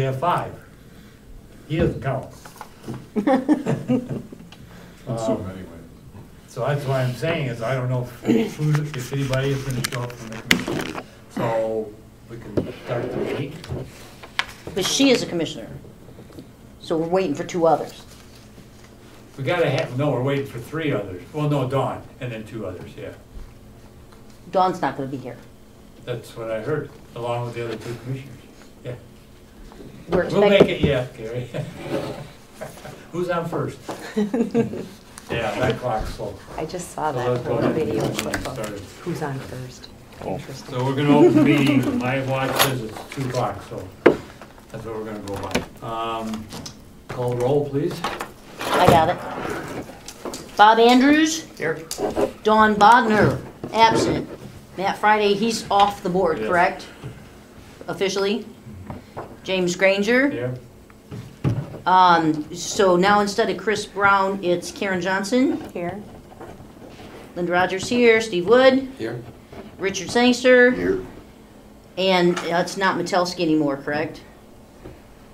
have 5. He doesn't count. So that's why I'm saying is I don't know if anybody is going to show up from the commission. So we can start the week. But she is a commissioner. So we're waiting for 2 others. We gotta have, no, we're waiting for 3 others. Well, no, Dawn, and then 2 others, yeah. Dawn's not gonna be here. That's what I heard, along with the other 2 commissioners. Yeah. We'll We'll make it, yeah, Gary. Who's on first? Yeah, that clock's slow. I just saw So that let's go little ahead video and clip start. of who's on first. Interesting. So we're gonna open the meeting, my watch says it's 2 o'clock, so that's what we're gonna go by. Call the roll, please. I got it. Bob Andrews? Here. Dawn Bodnar, absent. Matt Friday, he's off the board, Yes. correct? Officially? James Grainger? Yeah. So now instead of Chris Brown, it's Karen Johnson. Here. Linda Rogers here, Steve Wood, Here. Richard Sangster, Here. and it's not Metelsky anymore, correct?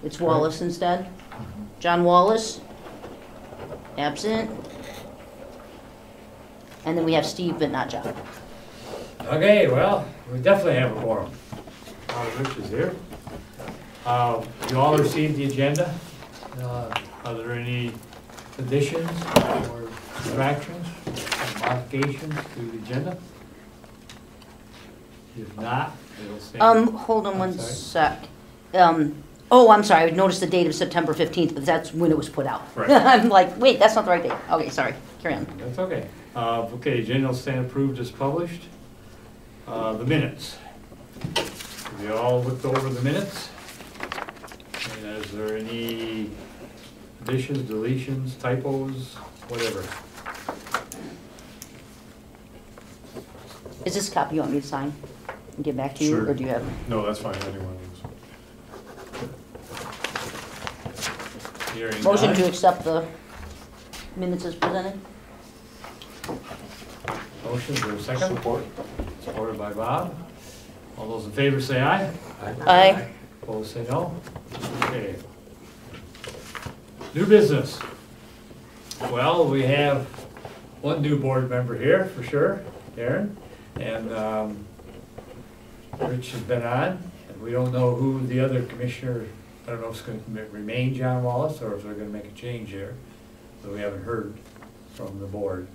It's Wallace instead. John Wallace, absent. And then we have Steve, but not John. Okay, well, we definitely have a quorum. Rich is here. You all received the agenda. Are there any additions or subtractions, or modifications to the agenda? If not, it'll say. Hold on one sec. Oh, I'm sorry, I noticed the date of September 15th, but that's when it was put out. Right. I'm like, wait, that's not the right date. Okay, sorry, carry on. That's okay. Okay, agenda will stand approved as published. The minutes. Have you all looked over the minutes? And is there any additions, deletions, typos, whatever? Is this a copy you want me to sign and give back to you, Sure. or do you have? No, that's fine, anyone Hearing Motion none. to accept the minutes as presented? Motion for a second. Support. Supported by Bob. All those in favor say aye. Aye. Opposed say no. Okay. New business. Well, we have one new board member here for sure, Aaron, and Rich has been on, and we don't know who the other commissioner, I don't know if it's going to remain John Wallace or if they're going to make a change here, but we haven't heard from the board.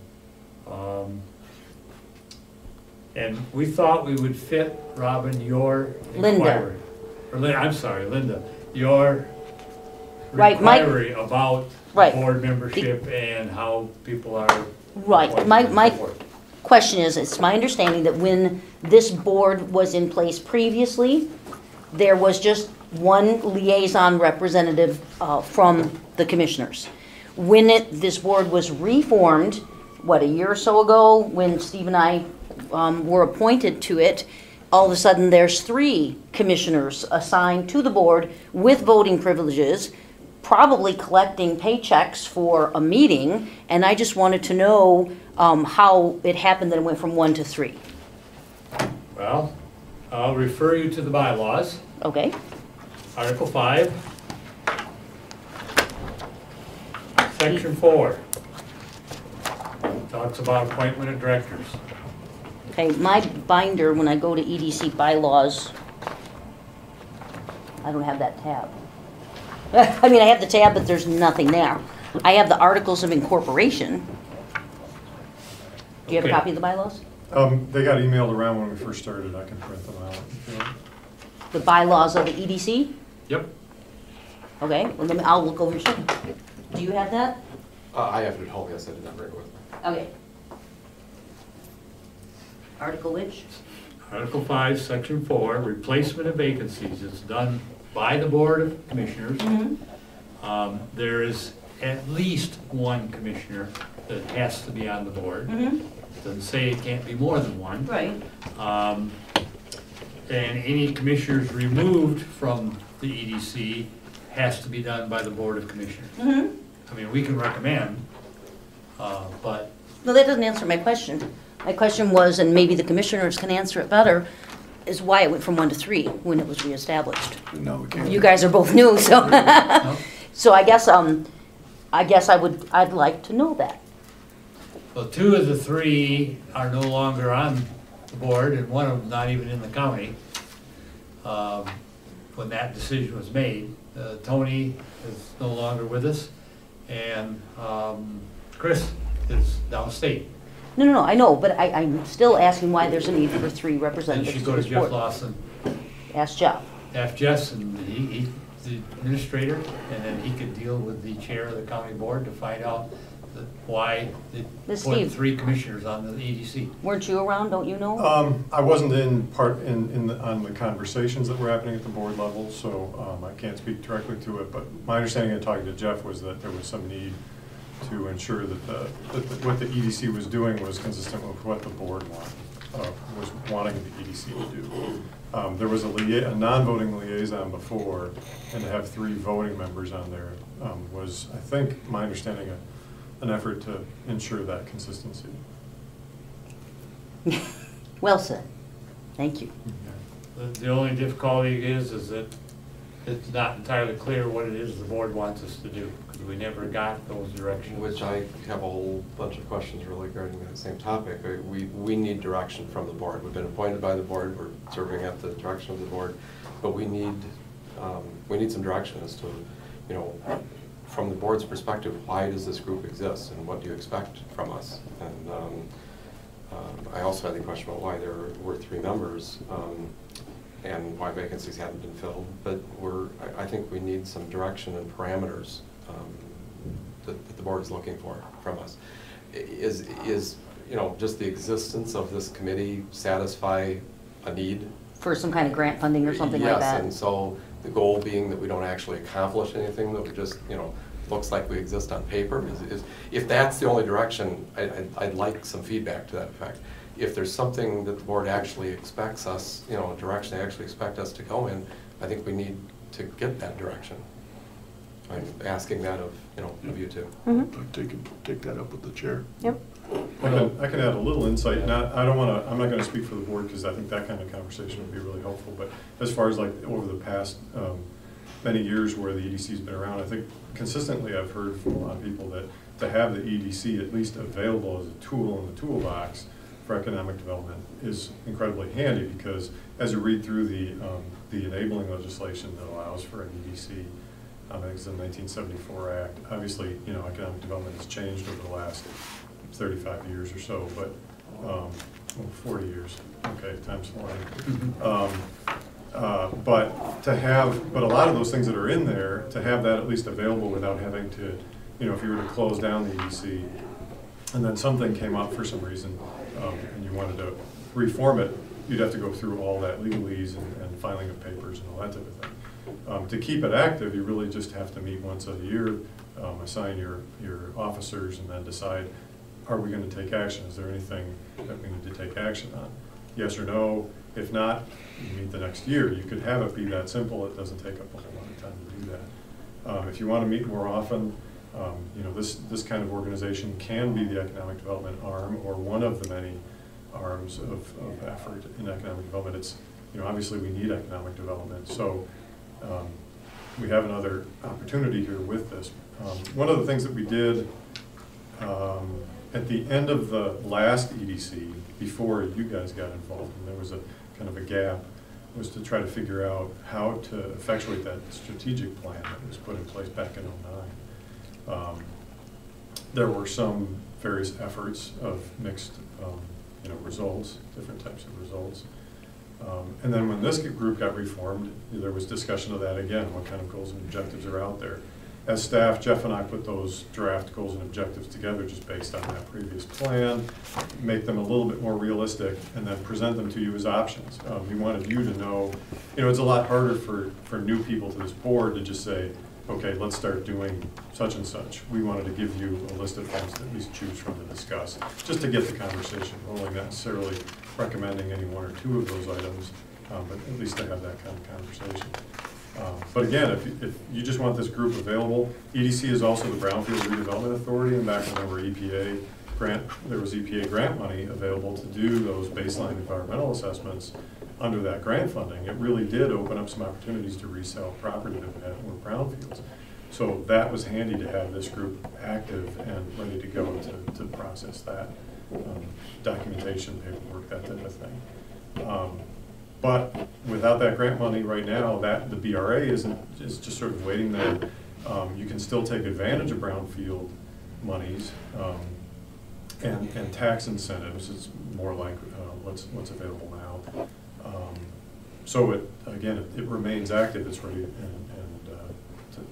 And we thought we would fit, Robin, your inquiry. I'm sorry, Linda, your Right, my- inquiry about Right. board membership and how people are. Right, appointed my and so forth. question is, it's my understanding that when this board was in place previously, there was just one liaison representative from the commissioners. When this board was reformed, what, a year or so ago, when Steve and I were appointed to it, all of a sudden there's 3 commissioners assigned to the board with voting privileges, probably collecting paychecks for a meeting, and I just wanted to know how it happened that it went from 1 to 3. Well, I'll refer you to the bylaws, Okay? Article 5, Section 4. Talks about appointment of directors. Okay, my binder, when I go to EDC bylaws, I don't have that tab. I mean, I have the tab, but there's nothing there. I have the Articles of Incorporation. Do you have a Okay. copy of the bylaws? They got emailed around when we first started, I can print them out if you want. The bylaws of the EDC? Yep. Okay, well, then I'll look over your stuff. Do you have that? I have it at home, yes, I did not bring it with me. Okay. Article which? Article 5, Section 4, replacement of vacancies. It's done by the Board of Commissioners. There is at least one commissioner that has to be on the board. Doesn't say it can't be more than one. Right. And any commissioners removed from the EDC has to be done by the Board of Commissioners. I mean, we can recommend, but No, that doesn't answer my question. My question was, and maybe the commissioners can answer it better, is why it went from 1 to 3 when it was reestablished. No, we can't. You guys are both new, so, No? so I guess I'd like to know that. Well, 2 of the 3 are no longer on the board, and one of them not even in the county. When that decision was made, Tony is no longer with us, and Chris is downstate. No, I know, but I'm still asking why there's a need for 3 And representatives she to go to this Jeff board. Lawson, Ask Jeff. F. Jess, and he's the administrator, and then he could deal with the chair of the county board to find out why they Miss put Steve. 3 commissioners on the EDC. Weren't you around, don't you know? I wasn't on the conversations that were happening at the board level, so I can't speak directly to it, but my understanding in talking to Jeff was that there was some need to ensure that what the EDC was doing was consistent with what the board was wanting the EDC to do. There was a non-voting liaison before, and to have 3 voting members on there was, I think, my understanding, an effort to ensure that consistency. Well said. Thank you. The only difficulty is that it's not entirely clear what it is the board wants us to do, because we never got those directions. Which I have a whole bunch of questions really regarding that same topic. We need direction from the board. We've been appointed by the board, we're serving at the direction of the board, but we need some direction as to, you know, from the board's perspective, why does this group exist and what do you expect from us? And I also had the question about why there were 3 members and why vacancies hadn't been filled. But I think we need some direction and parameters that the board is looking for from us. Is you know, just the existence of this committee satisfy a need? For some kind of grant funding or something like that? Yes, and so the goal being that we don't actually accomplish anything, that we just, you know, looks like we exist on paper. If that's the only direction, I'd like some feedback to that effect. If there's something that the board actually expects us, you know, a direction they actually expect us to go in, I think we need to get that direction. I'm asking that of, you know, of you two. Mm-hmm. Take that up with the chair. Yep. I can add a little insight. I'm not going to speak for the board because I think that kind of conversation would be really helpful. But as far as like over the past many years where the EDC's been around, I think consistently I've heard from a lot of people that to have the EDC at least available as a tool in the toolbox for economic development is incredibly handy, because as you read through the enabling legislation that allows for an EDC, I think it's the 1974 Act. Obviously, you know, economic development has changed over the last 35 years or so, but 40 years. Okay, time's flying. But a lot of those things that are in there, to have that at least available without having to, you know, if you were to close down the EDC and then something came up for some reason and you wanted to reform it, you'd have to go through all that legalese and filing of papers and all that type of thing. To keep it active, you really just have to meet once a year, assign your officers, and then decide, are we going to take action? Is there anything that we need to take action on? Yes or no? If not, you meet the next year. You could have it be that simple. It doesn't take up a whole lot of time to do that. If you want to meet more often, you know, this kind of organization can be the economic development arm, or one of the many arms of effort in economic development. It's, you know, obviously we need economic development, so we have another opportunity here with this. One of the things that we did at the end of the last EDC, before you guys got involved, and there was a kind of a gap, was to try to figure out how to effectuate that strategic plan that was put in place back in '09. There were some various efforts of mixed you know, results, different types of results. And then when this group got reformed, there was discussion of that again, what kind of goals and objectives are out there. As staff, Jeff and I put those draft goals and objectives together just based on that previous plan, make them a little bit more realistic, and then present them to you as options. We wanted you to know, you know, it's a lot harder for new people to this board to just say, okay, let's start doing such and such. We wanted to give you a list of things to at least choose from to discuss, just to get the conversation rolling, not necessarily recommending any 1 or 2 of those items, but at least to have that kind of conversation. But again, if you just want this group available, EDC is also the Brownfield Redevelopment Authority, and back when there was EPA grant money available to do those baseline environmental assessments. under that grant funding, it really did open up some opportunities to resell property that were brownfields. So that was handy to have this group active and ready to go to process that, documentation, paperwork, that type of thing. But without that grant money right now, that the BRA is just sort of waiting there. You can still take advantage of brownfield monies and tax incentives. It's more like what's available now. So it remains active. It's ready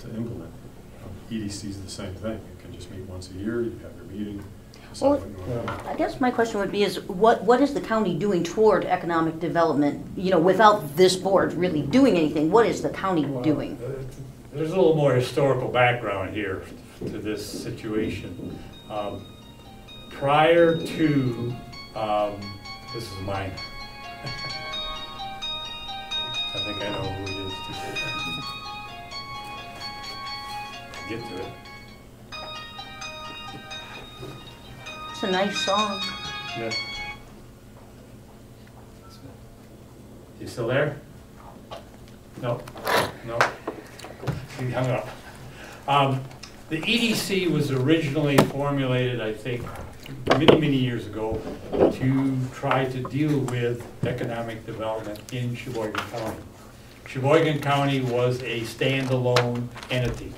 to implement. EDC is the same thing. You can just meet once a year. You have your meeting. Well, I guess my question would be is what is the county doing toward economic development, you know, without this board really doing anything? What is the county doing? There's a little more historical background here to this situation. Prior to, this is mine. I think I know who it is too. Get to it. It's a nice song. Yeah. You still there? No. No. He hung up. The EDC was originally formulated, I think, many years ago to try to deal with economic development in Cheboygan County. Cheboygan County was a standalone entity.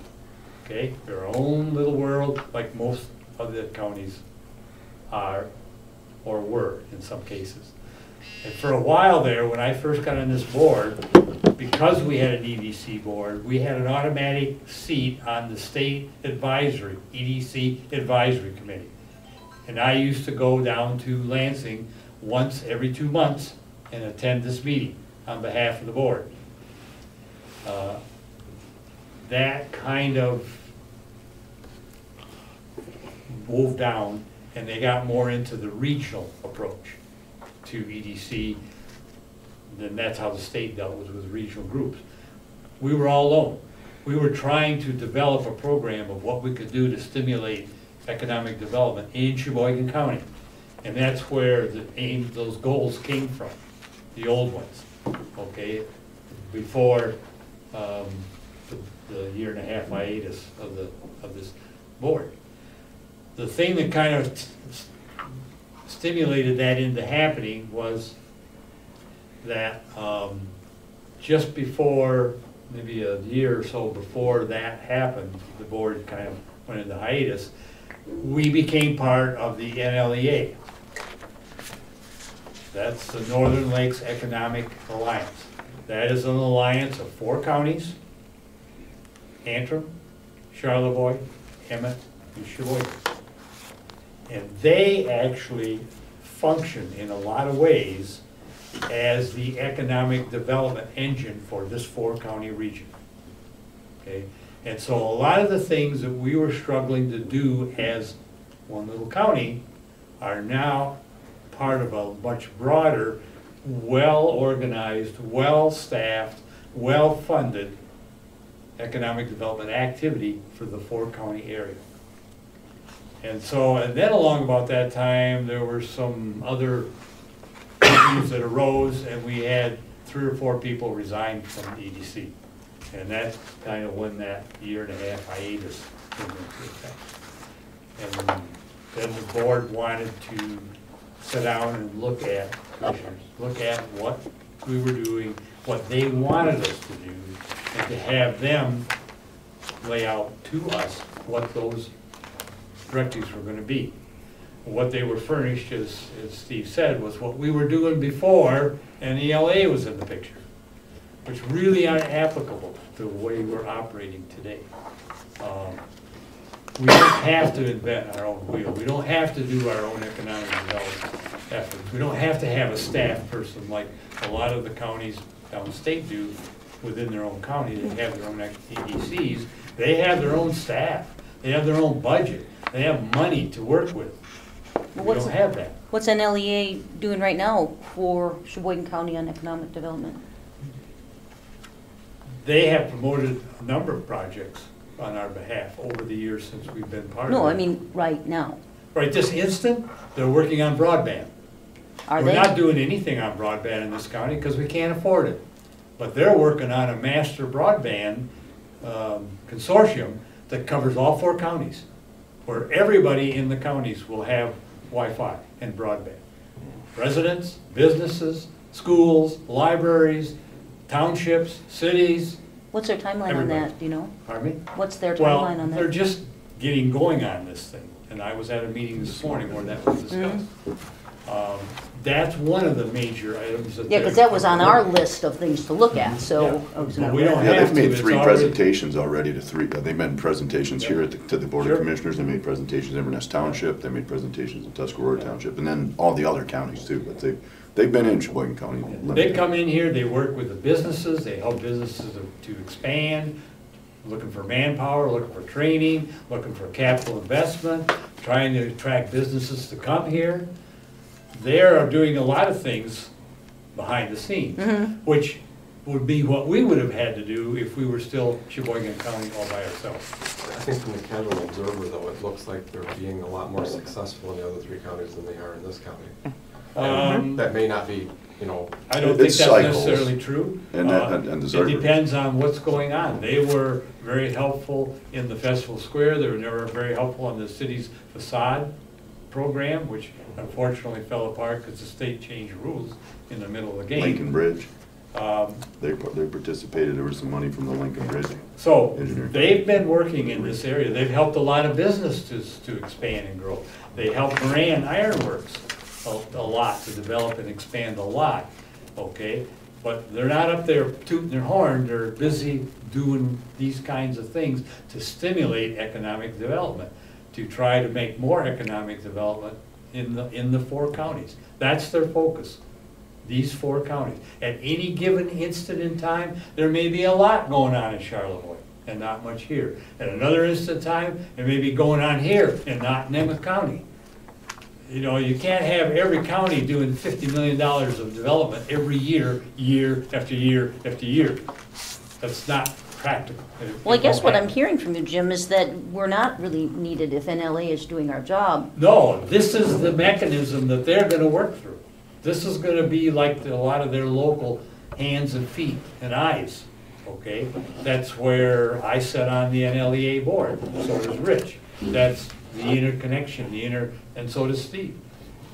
Okay, their own little world, like most of the counties are or were in some cases. And for a while there, when I first got on this board, because we had an EDC board, we had an automatic seat on the state advisory, EDC advisory committee. And I used to go down to Lansing once every 2 months and attend this meeting on behalf of the board. That kind of moved down, and they got more into the regional approach to EDC. Then that's how the state dealt with regional groups. We were all alone. We were trying to develop a program of what we could do to stimulate economic development in Cheboygan County. And that's where those goals came from, the old ones, okay? Before the 1.5-year hiatus of this board. The thing that kind of stimulated that into happening was that just before, maybe a year or so before that happened, the board kind of went into hiatus, we became part of the NLEA. That's the Northern Lakes Economic Alliance. That is an alliance of 4 counties: Antrim, Charlevoix, Emmett, and Cheboygan. And they actually function in a lot of ways as the economic development engine for this 4-county region. Okay? And so a lot of the things that we were struggling to do as one little county are now part of a much broader, well-organized, well-staffed, well-funded economic development activity for the 4-county area. And so, and then along about that time, there were some other issues that arose, and we had 3 or 4 people resign from the EDC. And that's kind of when that 1.5-year hiatus came into effect. And then the board wanted to sit down and look at what we were doing, what they wanted us to do, and to have them lay out to us what those directives were going to be. What they were furnished, as Steve said, was what we were doing before NELA was in the picture, which really aren't applicable to the way we're operating today. We don't have to invent our own wheel. We don't have to do our own economic development efforts. We don't have to have a staff person like a lot of the counties downstate do within their own county. They have their own EDCs. They have their own staff. They have their own budget. They have money to work with. We don't have that. What's NLEA doing right now for Cheboygan County on economic development? They have promoted a number of projects on our behalf over the years since we've been part of it. No, I mean right now. Right this instant, they're working on broadband. Are We're they? not doing anything on broadband in this county because we can't afford it. But they're working on a master broadband consortium that covers all 4 counties, where everybody in the counties will have Wi-Fi and broadband. Residents, businesses, schools, libraries, townships, cities. What's their timeline on Everybody. that, do you know? Pardon me? What's their Well, timeline on they're that? just getting going on this thing, and I was at a meeting this morning where that was discussed. That's one of the major items that. Yeah, because that was on our list of things to look at, so. I was But we don't Yeah, have they've to, made it's 3 already- presentations already to 3, they've made presentations here to the Board Sure. of Commissioners, they made presentations in Inverness Township, they made presentations in Tuscarora Township, and then all the other counties too, but they've been in Cheboygan County. They come in here, they work with the businesses, they help businesses to expand, looking for manpower, looking for training, looking for capital investment, trying to attract businesses to come here. They are doing a lot of things behind the scenes, which would be what we would have had to do if we were still Cheboygan County all by ourselves. I think from the casual observer, though, it looks like they're being a lot more successful in the other 3 counties than they are in this county. And that may not be, you know, I don't think It's that's cycles. necessarily true. And the It Zarber. depends on what's going on. They were very helpful in the Festival Square, they were never very helpful in the city's facade program, which unfortunately fell apart because the state changed rules in the middle of the game. Lincoln Bridge, Um, they participated, there was some money from the Lincoln Bridge. So, Engineering. they've been working in this area, they've helped a lot of businesses to expand and grow. They helped Moran Ironworks a lot to develop and expand a lot, okay? But they're not up there tooting their horn, they're busy doing these kinds of things to stimulate economic development, to try to make more economic development in the 4 counties. That's their focus. These 4 counties. At any given instant in time, there may be a lot going on in Charlevoix and not much here. At another instant in time, there may be going on here and not in Nemeth County. You know, you can't have every county doing $50 million of development every year, year after year after year. That's not practical. Well, I guess what I'm It won't hearing from you, Jim, is that we're not really needed if NLA is doing our job. happen. No, this is the mechanism that they're gonna work through. This is gonna be like a lot of their local hands and feet and eyes, okay? That's where I sat on the NLEA board, so does Rich. That's the interconnection, and so does Steve.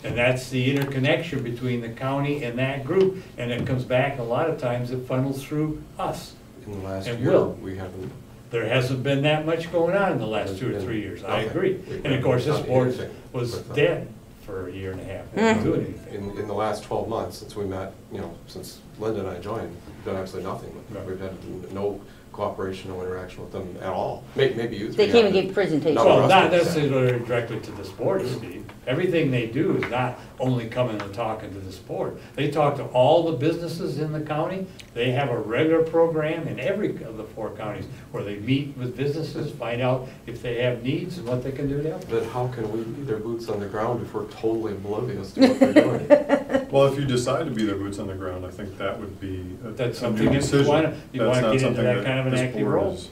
And that's the interconnection between the county and that group, and it comes back, a lot of times it funnels through us. in the last And year, will. we haven't. There hasn't been that much going on in the last 2 or 3 years, I agree. And of course, this board was dead for a year and a half, wasn't doing anything. In the last 12 months, since we met, you know, since Linda and I joined, we've done absolutely nothing with them. Right. We've had no cooperation, no interaction with them at all. Maybe you They three came and have. gave presentations. No, Well, Russ not did. necessarily directly to this board, Steve. Everything they do is not only coming and talking to this board. They talk to all the businesses in the county. They have a regular program in every of the 4 counties where they meet with businesses, find out if they have needs and what they can do to help. But how can we be their boots on the ground if we're totally oblivious to what they're doing? Well, if you decide to be their boots on the ground, I think that would be That's a something new that decision. you wanna That's get not into something that kind of an this active board role. is-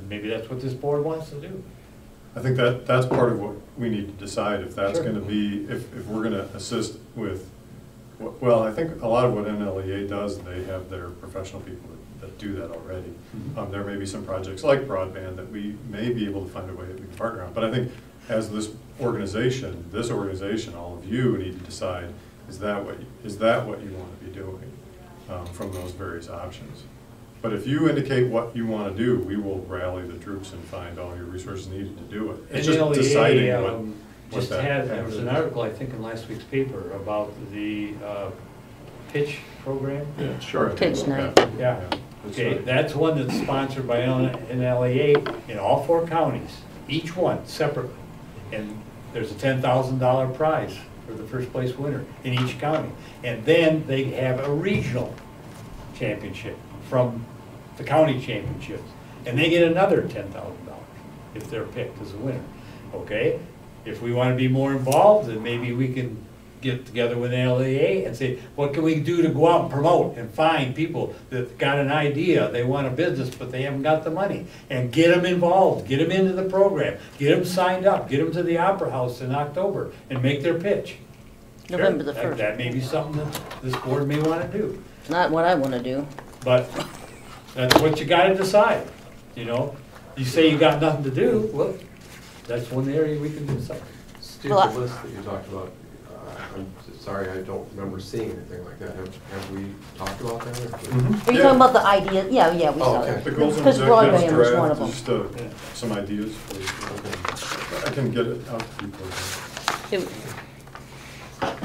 Maybe that's what this board wants to do. I think that's part of what we need to decide, if that's Sure. gonna be, if we're gonna assist with, well, I think a lot of what NLEA does, they have their professional people that do that already. Mhm. There may be some projects like broadband that we may be able to find a way that we can partner on, but I think as this organization, all of you need to decide, is that what you wanna be doing, from those various options? But if you indicate what you want to do, we will rally the troops and find all your resources needed to do it. It's just deciding NLEA what just that had, there was is. an article, I think, in last week's paper about the pitch program. Yeah, sure. Kids night. Yeah. That's Okay, right. that's one that's sponsored by NLEA in all 4 counties, each one separately. And there's a $10,000 prize for the first place winner in each county. And then they have a regional championship from the county championships. And they get another $10,000 if they're picked as a winner, okay? If we want to be more involved, then maybe we can get together with NLEA and say, what can we do to go out and promote and find people that got an idea, they want a business, but they haven't got the money, and get them involved, get them into the program, get them signed up, get them to the Opera House in October and make their pitch. November the Sure, 1st. that may be something that this board may wanna do, It's not what I want to do. but that's what you gotta decide, you know? You say you got nothing to do, well, that's one area we can do something. Steve, Well, the list that you talked about, I'm sorry, I don't remember seeing anything like that. Have we talked about that? or- Are you talking about the idea? Yeah, we Oh, saw okay. it. The goals and Because objectives broadband was one draft, of them. just some ideas for you. I can get it out to people.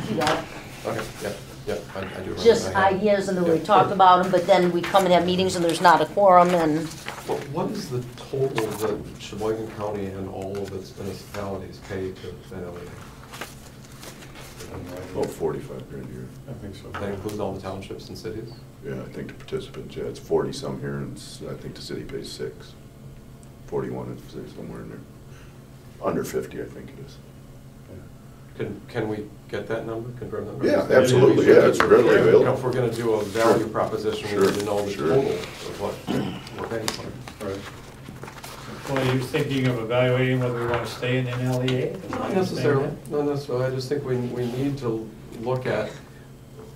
You got it. Okay, yeah, I do remember. Just I have. ideas, and then we Yeah. talk about them, but then we come and have meetings and there's not a quorum, and What is the total that Cheboygan County and all of its municipalities pay to NLEA? About 45 grand a year. I think so. That includes all the townships and cities? Yeah, I think the participants, yeah, it's 40 some here, and I think the city pays 6. 41 is somewhere in there. Under 50, I think it is. Can we get that number, confirm that number? Yeah, absolutely, yeah, it's readily You know, available. if we're gonna do a value proposition, we need to know the Sure. total of what we're paying for. Right. Well, you're thinking of evaluating whether we wanna stay in NLEA? Not necessarily, not necessarily, I just think we need to look at,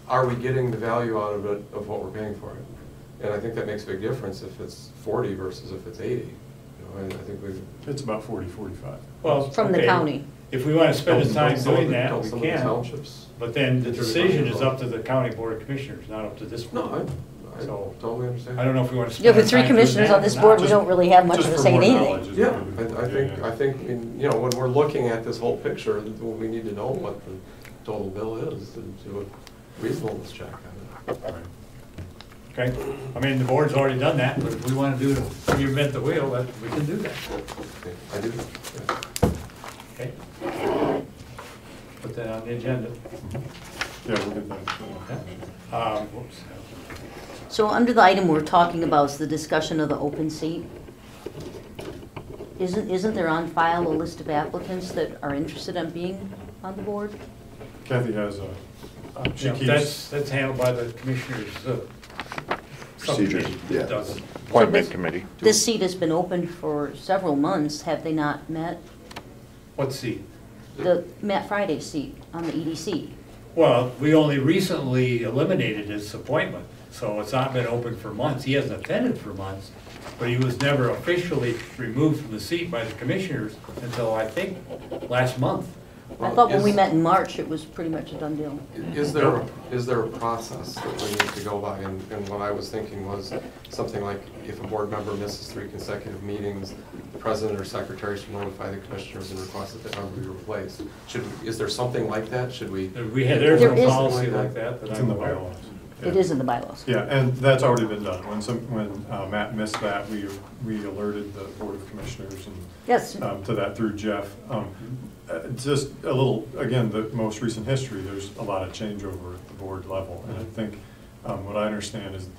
are we getting the value out of it, of what we're paying for it? And I think that makes a big difference if it's 40 versus if it's 80. You know, I think we. It's about 40, 45. Well, from the okay, county. If we wanna spend the time Some of doing the- that, don't we some of the can. townships. But then the Did you decision remember? is up to the county board of commissioners, not up to this board. No, I So, totally understand. I don't know if we wanna spend. Yeah, with our 3 time doing commissioners that on this or board, not. we don't really have much Just of a for say in more anything. knowledge is Yeah, what we- I think, you know, when we're looking at this whole picture, we need to know what the total bill is to do a reasonableness check on it. Right. Okay, I mean, the board's already done that, but if we wanna do, reinvent the wheel, that, we can do that, Okay, I do, yeah. okay? Put that on the agenda. Yeah, we'll get that. Whoops. So under the item we're talking about is the discussion of the open seat. Isn't there on file a list of applicants that are interested in being on the board? Kathy has a, she Yeah, keeps, That's handled by the commissioners, Procedures, subcommittee yeah. does it. Appointment committee. This seat has been open for several months. Have they not met? What seat? The Matt Friday seat on the EDC. Well, we only recently eliminated his appointment, so it's not been open for months. He hasn't attended for months, but he was never officially removed from the seat by the commissioners until, I think, last month. I thought when we Is- met in March, it was pretty much a done deal. Is there a process that we need to go by? And what I was thinking was something like, if a board member misses 3 consecutive meetings, the president or secretary should notify the commissioners and request that the member be replaced. Is there something like that? Should we? There's There no is- policy like that that it's I'm in the aware of. bylaws. It Yeah. is in the bylaws. Yeah, and that's already been done. When Matt missed that, we alerted the Board of Commissioners and Yes, to that through Jeff. Just a little, again, the most recent history, there's a lot of changeover at the board level. And I think what I understand is that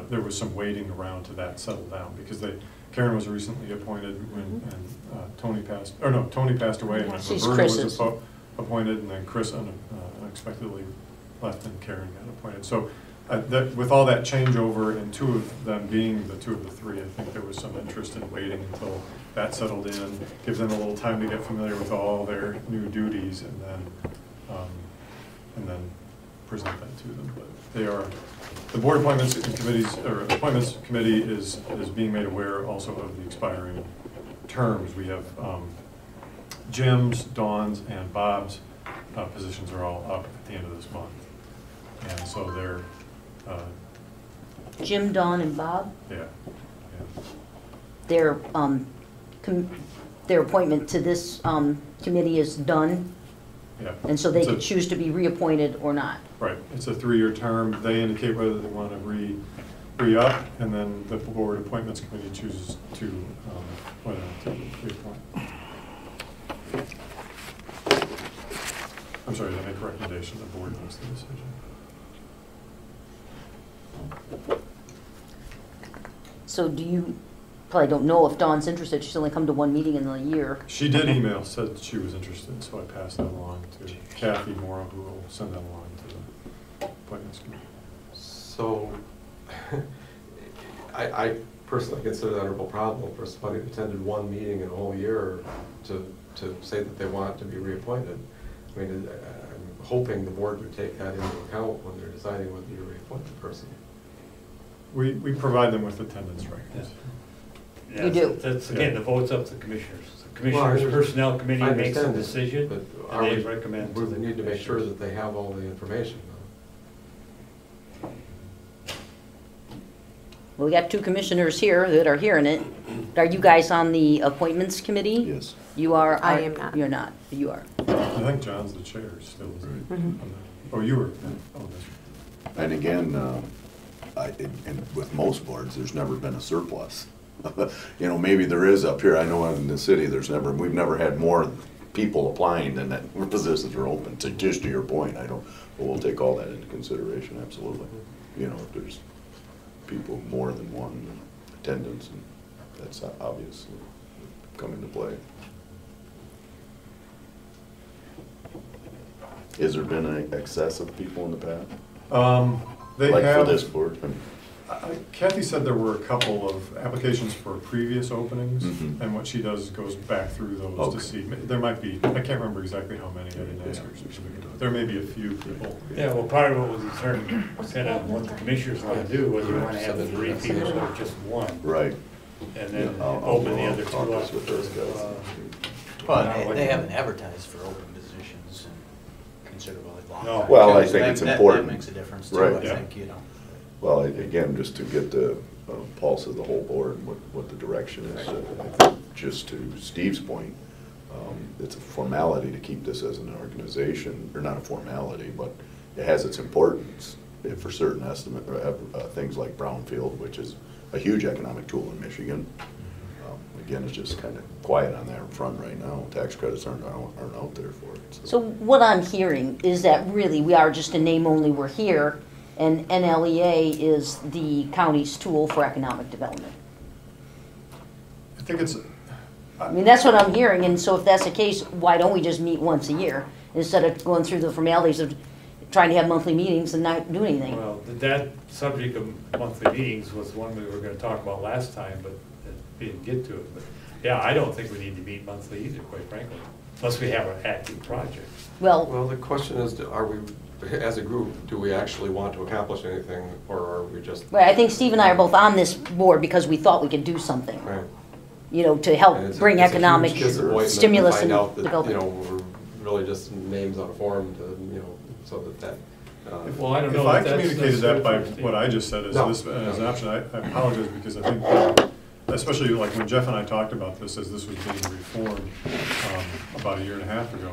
there was some waiting around to that settle down because Karen was recently appointed when, and Tony passed away and then She's Roberta was Chris's. appointed and then Chris unexpectedly left and Karen got appointed. So with all that changeover and 2 of them being the 2 of the 3, I think there was some interest in waiting until that settled in, give them a little time to get familiar with all their new duties and then present that to them. But they are, the board appointments and committees, or appointments committee is being made aware also of the expiring terms. We have Jim's, Dawn's, and Bob's positions are all up at the end of this month. And so they're, Jim, Dawn, and Bob, yeah. their appointment to this committee is done, Yeah. and so they It's a- could choose to be reappointed or not. Right, it's a 3-year term. They indicate whether they want to re-up, and then the board appointments committee chooses to, whether to reappoint. I'm sorry, they make a recommendation, the board makes the decision. So do you, probably don't know if Dawn's interested, she's only come to 1 meeting in the year. She did email, said she was interested, so I passed that along to Kathy Morrow, who will send that along to the appointments committee. So, I personally consider that a real problem for somebody who attended 1 meeting in a whole year to say that they want to be reappointed. I mean, hoping the board would take that into account when they're deciding whether you reappoint the person. We provide them with attendance records. You do. That's, again, the vote's up to the commissioners. The Well, I Commissioners' understand- Personnel Committee I makes a understand that, decision, but and they we recommend. We need to make sure that they have all the information. Well, we got two commissioners here that are hearing it. Are you guys on the appointments committee? Yes. You are? I am not. You're not, you are. I think John's the chair still, isn't he? Mhm. Oh, you were? Oh, that's right. And again, and with most boards, there's never been a surplus. You know, maybe there is up here, I know in the city, we've never had more people applying than that positions are open, to just to your point, but we'll take all that into consideration, absolutely. You know, if there's people more than one attendance, and that's obviously come into play. Has there been an excess of people in the past? They Like have. for this board? Kathy said there were a couple of applications for previous openings, Mhm. and what she does is goes back through those Okay. to see. There might be, I can't remember exactly how many, I didn't ask her specifically, but there may be a few people. Yeah, well, part of what was determined, kind of what the commissioners want to do, whether you want to have 3 people or just one, Right. and then Yeah, I'll open the go other two caucus up with those for, guys. Well, they haven't advertised for open positions in considerably long. No. Well, I Because think it's that important. That makes a difference too, Right. I Yeah. think, you know. Well, again, just to get the pulse of the whole board, what the direction is, I think just to Steve's point, it's a formality to keep this as an organization, or not a formality, but it has its importance for certain things like Brownfield, which is a huge economic tool in Michigan. Again, it's just kind of quiet on that front right now. Tax credits aren't out there for it. So what I'm hearing is that really we are just a name only, we're here, and NLEA is the county's tool for economic development. I think it's, I mean, that's what I'm hearing, and so if that's the case, why don't we just meet once a year instead of going through the formalities of trying to have monthly meetings and not do anything? well, that subject of monthly meetings was one we were going to talk about last time, but we didn't get to it. But yeah, I don't think we need to meet monthly either, quite frankly, unless we have an active project. Well, Well, the question is, are we, as a group, do we actually want to accomplish anything, or are we just? right, I think Steve and I are both on this board because we thought we could do something, Right. you know, to And help it's a- bring it's a economic huge disappointment to stimulus find and out that, development. You know, we're really just names on a form to, you know, so that. Well, I don't know if I if that's communicated that by necessary. what I just said as No. this, as an option, I apologize, because I think, especially like when Jeff and I talked about this as this was being reformed about 1.5 years ago,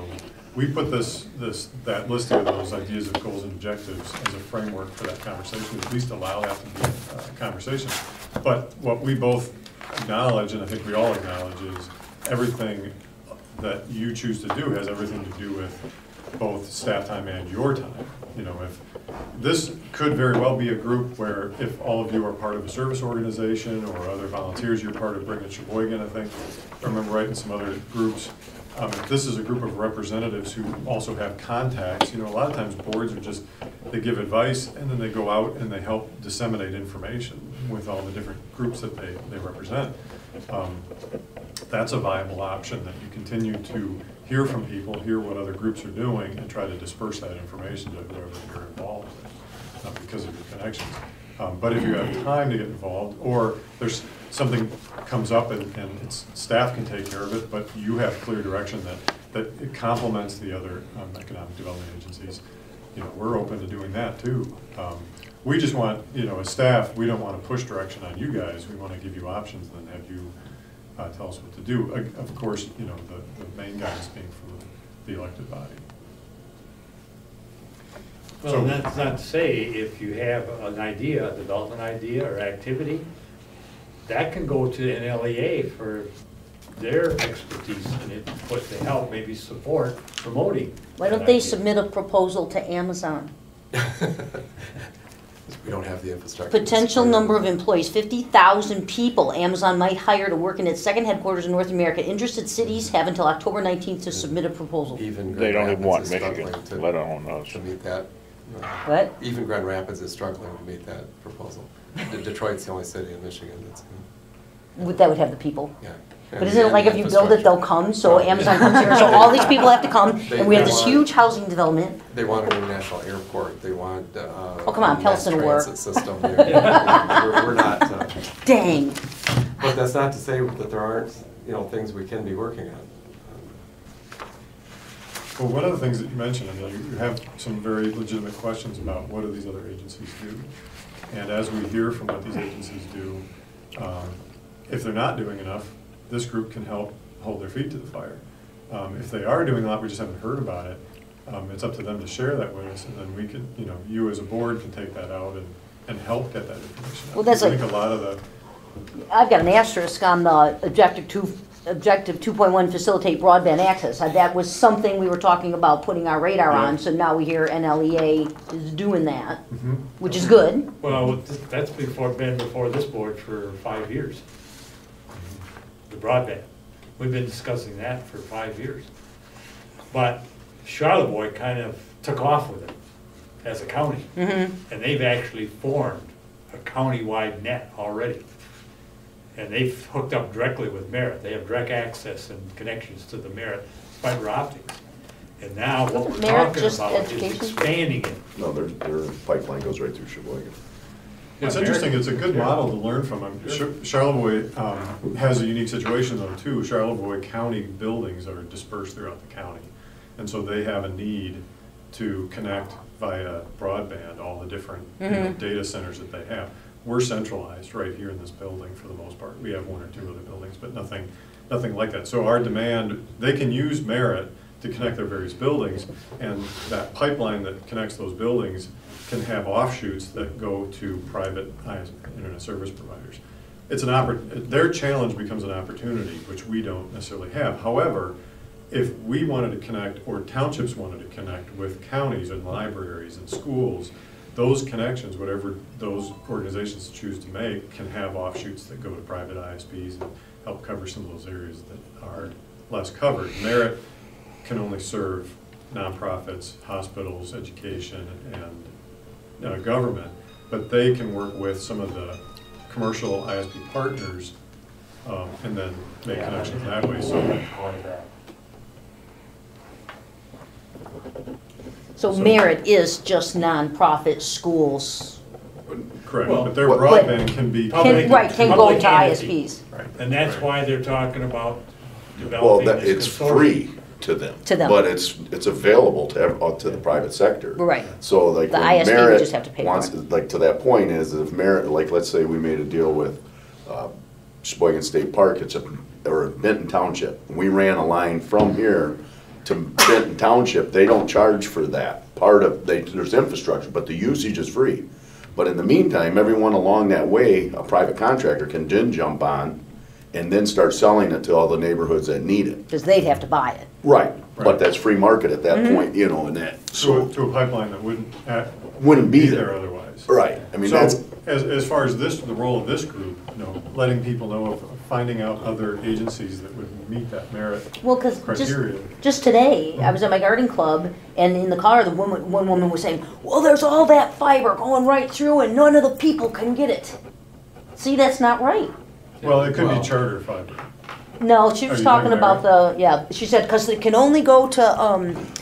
we put that listing of those ideas of goals and objectives as a framework for that conversation, at least allow that to be a conversation. But what we both acknowledge, and I think we all acknowledge, is everything that you choose to do has everything to do with both staff time and your time. You know, if this could very well be a group where if all of you are part of a service organization or other volunteers, you're part of Bring It Cheboygan, I think, if I remember right, in some other groups. If this is a group of representatives who also have contacts, you know, a lot of times boards are just, they give advice and then they go out and they help disseminate information with all the different groups that they represent. That's a viable option, that you continue to hear from people, hear what other groups are doing, and try to disperse that information to whoever you're involved with, because of your connections. But if you have time to get involved, or there's something comes up and staff can take care of it, but you have clear direction that it complements the other economic development agencies, you know, we're open to doing that too. We just want, you know, as staff, we don't want to push direction on you guys. We want to give you options and then have you tell us what to do. Of course, you know, the main guidance being from the elected body. Well, So- and that's not to say if you have an idea, a development idea or activity, that can go to NLEA for their expertise and input to help maybe support promoting. Why don't that they idea. submit a proposal to Amazon? We don't have the infrastructure. Potential number of employees, 50,000 people Amazon might hire to work in its second headquarters in North America. Interested cities have until October 19th to submit a proposal. Even They Grand don't even want Rapids is Michigan, struggling let alone us. to meet that. What? Even Grand Rapids is struggling to meet that proposal. Detroit's the only city in Michigan that's, That would have the people. yeah. But isn't it like if you build it, they'll come, so Amazon comes here, so all these people have to come, and we have this huge housing development. They want an international airport, they want, Oh, come on, a mass Pelson will work. transit system. We're not, Dang. but that's not to say that there aren't, you know, things we can be working on. Well, one of the things that you mentioned, I mean, you have some very legitimate questions about what do these other agencies do? And as we hear from what these agencies do, if they're not doing enough, this group can help hold their feet to the fire. If they are doing a lot, we just haven't heard about it, it's up to them to share that with us, and then we can, you know, you as a board can take that out and help get that information out. Well, that's I think like- a lot of the, I've got an asterisk on the Objective 2.1, facilitate broadband access. That was something we were talking about putting our radar on, so now we hear NLEA is doing that, which is good. Well, that's been before this board for 5 years. The broadband. We've been discussing that for 5 years. But Charlevoix kind of took off with it as a county. And they've actually formed a county-wide net already. And they've hooked up directly with Merit. They have direct access and connections to the Merit fiber optics. And now what we're Merit talking just about is education? expanding it. No, their pipeline goes right through Cheboygan. it's interesting, it's a good model to learn from. Charlevoix has a unique situation though too. Charlevoix County buildings are dispersed throughout the county. And so they have a need to connect via broadband all the different you know, data centers that they have. We're centralized right here in this building for the most part. We have 1 or 2 other buildings, but nothing like that. So our demand, they can use Merit to connect their various buildings, and that pipeline that connects those buildings can have offshoots that go to private internet service providers. It's their challenge becomes an opportunity, which we don't necessarily have. However, if we wanted to connect, or townships wanted to connect with counties and libraries and schools, those connections, whatever those organizations choose to make, can have offshoots that go to private ISPs and help cover some of those areas that are less covered. Merit can only serve nonprofits, hospitals, education, and government, but they can work with some of the commercial ISP partners and then make connections that way. So Merit is just nonprofit schools. Correct, Well, but their But- broadband can be. Public- Can go public to entity. ISPs. Right. And that's why they're talking about Well, developing that, this it's consortium. free to them. To them. But it's available to the private sector. Right. So like The when ISP would Merit just have to pay for wants, it. like to that point is if Merit, like let's say we made a deal with Cheboygan State Park, or Benton Township. We ran a line from here to Benton Township, they don't charge for that. There's infrastructure, but the usage is free. But in the meantime, everyone along that way, a private contractor can then jump on and then start selling it to all the neighborhoods that need it. Because they'd have to buy it. Right, Right. but that's free market at that point, you know, and that, so, To a pipeline that wouldn't be there there. otherwise. Right, I mean, So, that's, as far as the role of this group, you know, letting people know of finding out other agencies that would meet that Merit Well, because criteria. just today, I was at my garden club, and in the car, one woman was saying, well, there's all that fiber going right through, and none of the people can get it. See, that's not right. Well, it could be Well- charter fiber. No, she Are was you talking talking about she said, because it can only go to,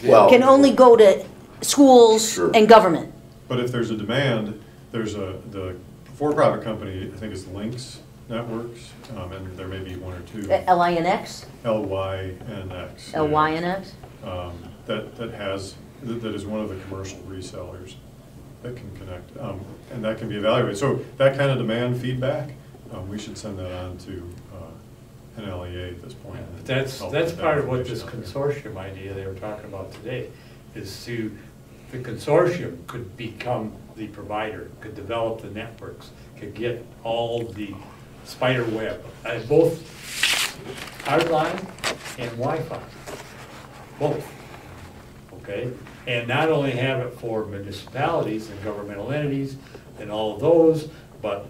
well, schools Sure. and government. But if there's a demand, the for-profit company, I think it's Lynx Networks, and there may be 1 or 2. LINX, LYNX. LYNX. That is one of the commercial resellers that can connect, and that can be evaluated. So that kind of demand feedback, we should send that on to NLEA at this point. But that's Help part get that of what this information out consortium idea they were talking about today, is the consortium could become the provider, could develop the networks, could get all the spider web, both hardline and Wi-Fi, both, okay? And not only have it for municipalities and governmental entities and all of those, but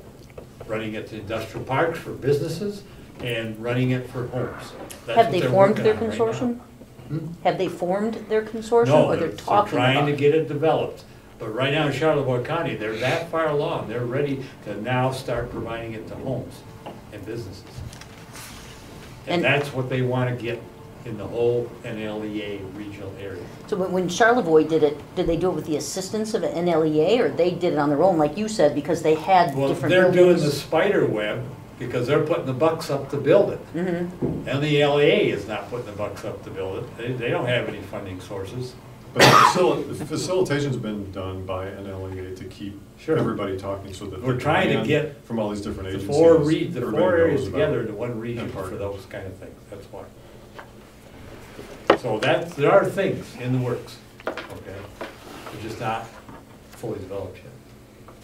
running it to industrial parks for businesses and running it for homes. That's Have what they they're formed working their on right consortium? now. Have they formed their consortium, No, or they're they're talking trying about to it? get it developed. But right now in Charlevoix County, they're that far along, they're ready to now start providing it to homes and businesses. And that's what they want to get in the whole NLEA regional area. So when Charlevoix did it, did they do it with the assistance of an NLEA, or they did it on their own, like you said, because they had Well, different they're doing the buildings? spider web because they're putting the bucks up to build it. Mhm. NLEA is not putting the bucks up to build it. They don't have any funding sources. But the facilitation's been done by NLEA to keep Sure. everybody talking so that. We're the trying to demand get from all these different The agencies. four everybody areas knows about together it. into one region and for partners. those kind of things, that's why. So there are things in the works, okay? They're just not fully developed yet.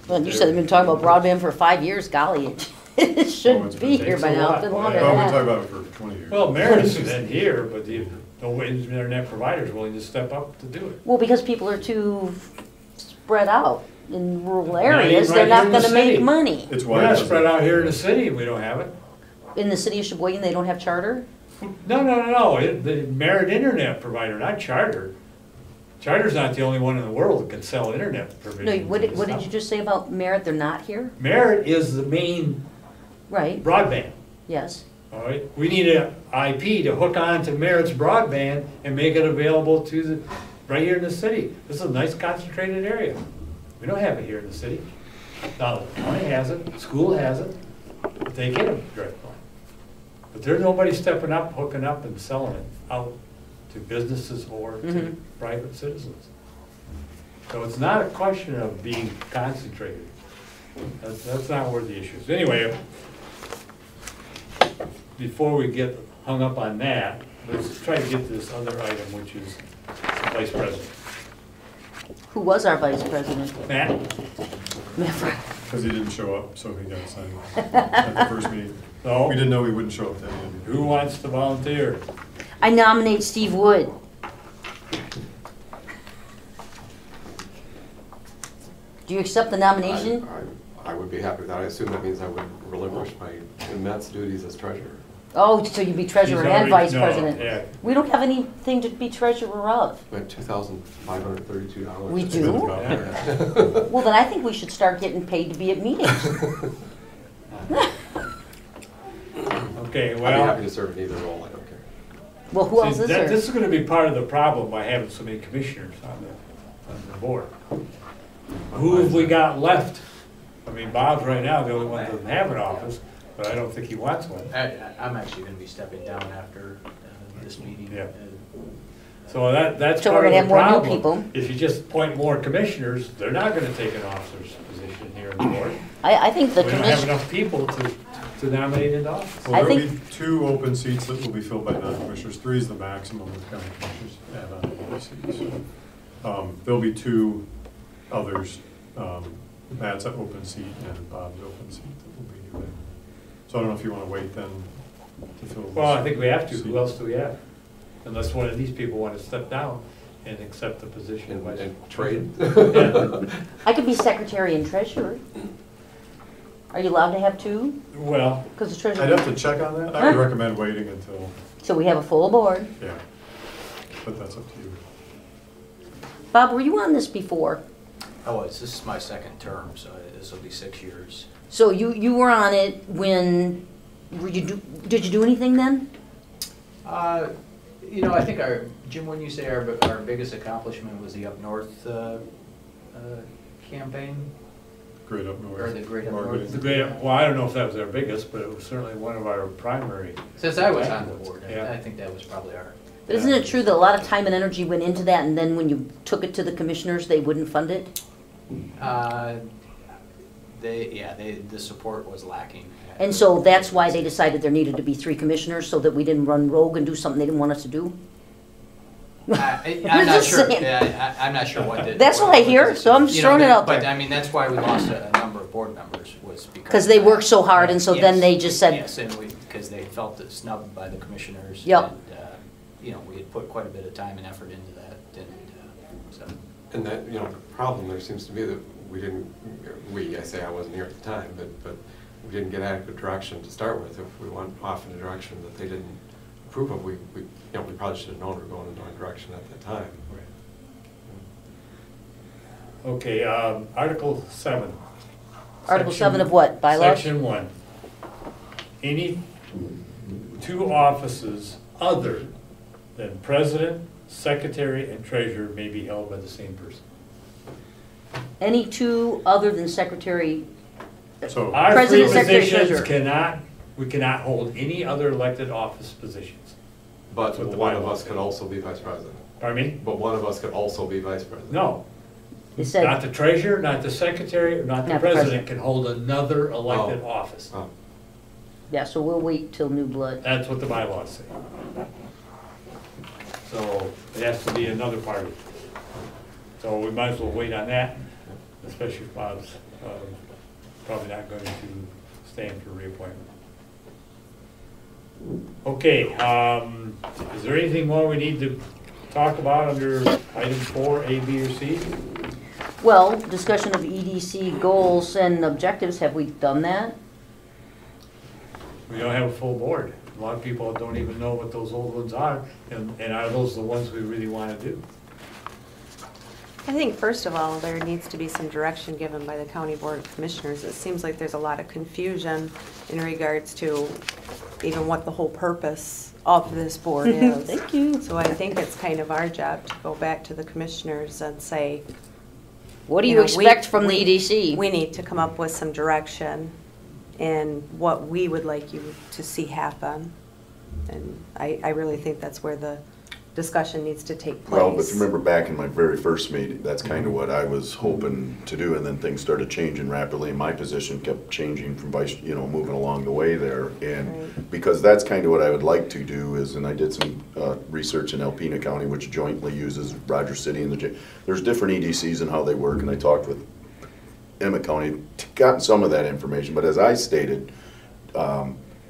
Well, you said they've been talking about broadband for 5 years, golly, it it's should been- be here takes by a now, lot. it's been longer Well, than we talked that. about it for 20 years. Well, Meredith's been here, but no internet provider's willing to step up to do it. Well, because people are too spread out in rural even areas, right they're here not in the gonna make city. money. It's We're why. not it spread doesn't- out here in the city, we don't have it. In the city of Sheboygan, they don't have charter? No, the Merit internet provider, not Charter. Charter's not the only one in the world that can sell internet provision. No, what did you just say about Merit, they're not here? Merit is the main Right, broadband, yes. all right? We need an IP to hook on to Merit's broadband and make it available to right here in the city. This is a nice concentrated area. We don't have it here in the city. Now, the county has it, school has it, but they get a direct line. But there's nobody stepping up, hooking up and selling it out to businesses or to Mhm. private citizens. So it's not a question of being concentrated. That's not where the issue is. Anyway, before we get hung up on that, let's try to get to this other item, which is vice president. Who was our vice president? Matt? Because he didn't show up, so he got assigned at the first meeting. No? We didn't know he wouldn't show up to any of Who wants to volunteer? I nominate Steve Wood. Do you accept the nomination? I would be happy with that. I assume that means I would relinquish my immense duties as treasurer. Oh, so you'd be treasurer She's and already- vice no, president? yeah. We don't have anything to be treasurer of. We have $2,532. We It's do? been about Yeah. there. Well, then I think we should start getting paid to be at meetings. Okay, I'd be well. happy to serve in either role, I don't care. Well, who else See, is This there? is gonna be part of the problem by having so many commissioners on the board. Who have we got left? I mean, Bob's right now the only one that doesn't have an office, but I don't think he wants one. I'm actually gonna be stepping down after this meeting. Yeah. So that's So part we're of gonna the have more new problem. people. If you just appoint more commissioners, they're not gonna take an officer's position here in the board. I think the We don't have commission, enough people to nominate into office. Well, I there'll be think- 2 open seats that will be filled by non-commissioners. 3 is the maximum that county commissioners have on any seat. So, there'll be 2 others, Matt's open seat and Bob's open seat that will be there. So I don't know if you want to wait then to fill. Well, I think we have to. seat. Who else do we have? Unless one of these people want to step down and accept the position of vice. And trade? Yeah. I could be secretary and treasurer. Are you allowed to have 2? Well, Because the I'd treasurer, have to check on that. I would recommend waiting until, so we have a full board. yeah, but that's up to you. Bob, were you on this before? Oh, this is my second term, so this will be 6 years. So you were on it when, did you do anything then? You know, I think Jim, when you say our biggest accomplishment was the Up North campaign, Great up north. Or the Great Up Marketing. North. the great, well, I don't know if that was our biggest, but it was certainly one of our primary. since I was on the board, Yeah. I think that was probably our. But isn't it true that a lot of time and energy went into that, and then when you took it to the commissioners, they wouldn't fund it? The support was lacking. And so that's why they decided there needed to be 3 commissioners, so that we didn't run rogue and do something they didn't want us to do? I'm I'm not just sure, saying. yeah, I'm not sure what the. That's what I hear, so I'm just You know, throwing it out But, there. I mean, that's why we lost a number of board members, was because. Because they worked so hard, and so then Yes, they just said, Yes, and because they felt snubbed by the commissioners. Yep. And, you know, we had put quite a bit of time and effort into that, and so. And that, you know, the problem there seems to be that I say I wasn't here at the time, but we didn't get adequate direction to start with. If we went off in a direction that they didn't approve of, we probably should have known we were going in the wrong direction at that time. Okay, Article 7. Article Section- 7 of what, bylaws? Section 1. two offices other than president, secretary, and treasurer may be held by the same person. Any two other than secretary, So, Our three President, secretary, positions treasurer. we cannot hold any other elected office positions. But That's what the one of bylaw us could also be vice president. Pardon me? But one of us could also be vice president. No, it said, not the treasurer, not the secretary, not the Not the president can hold another elected Oh. office. Oh. yeah, so we'll wait till new blood. That's what the bylaws say. So it has to be another party. So we might as well wait on that, especially if Bob's probably not going to stand for reappointment. Okay, is there anything more we need to talk about under item 4, A, B, or C? Well, discussion of EDC goals and objectives, have we done that? We don't have a full board. A lot of people don't even know what those old ones are, and are those the ones we really want to do? I think first of all, there needs to be some direction given by the County Board of Commissioners. It seems like there's a lot of confusion in regards to even what the whole purpose of this board is. Thank you. So I think it's kind of our job to go back to the commissioners and say, What do You you know, expect from the E EDC? we need to come up with some direction in what we would like you to see happen. And I really think that's where the discussion needs to take place. Well, but remember back in my very first meeting, that's kind of what I was hoping to do, and then things started changing rapidly, and my position kept changing from vice, moving along the way there. And Right. because that's kind of what I would like to do is, and I did some research in Alpena County, which jointly uses Rogers City and there's different EDCs and how they work, and I talked with Emmett County, gotten some of that information, but as I stated,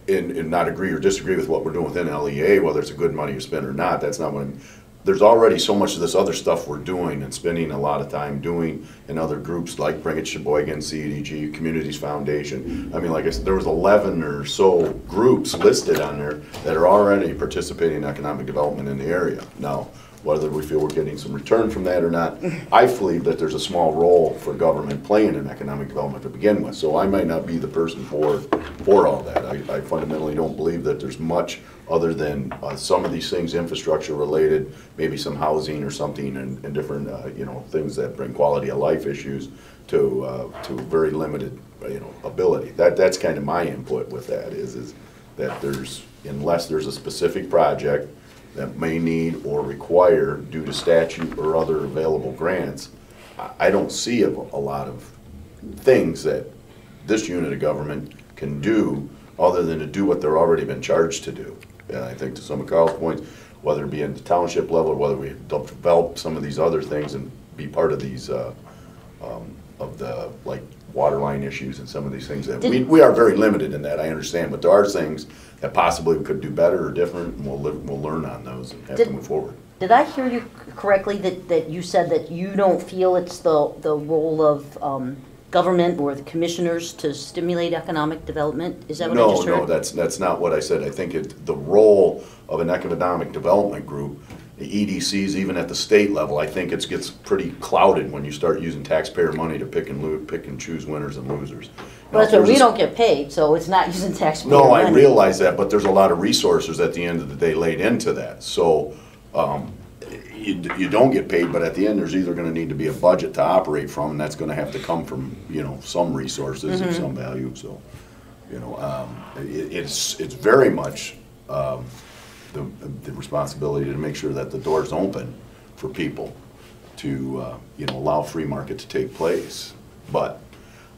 and not agree or disagree with what we're doing within LEA, whether it's a good money you spend or not, that's not what I'm, there's already so much of this other stuff we're doing and spending a lot of time doing in other groups like Bring It Cheboygan, CEDC, Communities Foundation. I mean, like I said, there was 11 or so groups listed on there that are already participating in economic development in the area. Now, whether we feel we're getting some return from that or not, I believe that there's a small role for government playing in economic development to begin with. So I might not be the person for all that. I fundamentally don't believe that there's much other than some of these things infrastructure related, maybe some housing or something, and different things that bring quality of life issues to very limited ability. That's kind of my input with that is that unless there's a specific project that may need or require, due to statute or other available grants, I don't see a lot of things that this unit of government can do other than to do what they're already been charged to do. And I think to some of Carl's points, whether it be at the township level, or whether we develop some of these other things and be part of these, of the like water line issues and some of these things that we are very limited in that, I understand, but there are things that possibly we could do better or different, and we'll learn on those and have to move forward. Did I hear you correctly that you said that you don't feel it's the role of government or the commissioners to stimulate economic development? Is that what I just heard? No, that's not what I said. I think the role of an economic development group, the EDCs, even at the state level, I think it gets pretty clouded when you start using taxpayer money to pick and choose winners and losers. Well, that's what we don't get paid, so it's not using taxpayer money. No, I realize that, but there's a lot of resources at the end of the day laid into that. So you don't get paid, but at the end there's either going to need to be a budget to operate from, and that's going to have to come from some resources of some value. So it's very much the responsibility to make sure that the door's open for people to allow free market to take place. But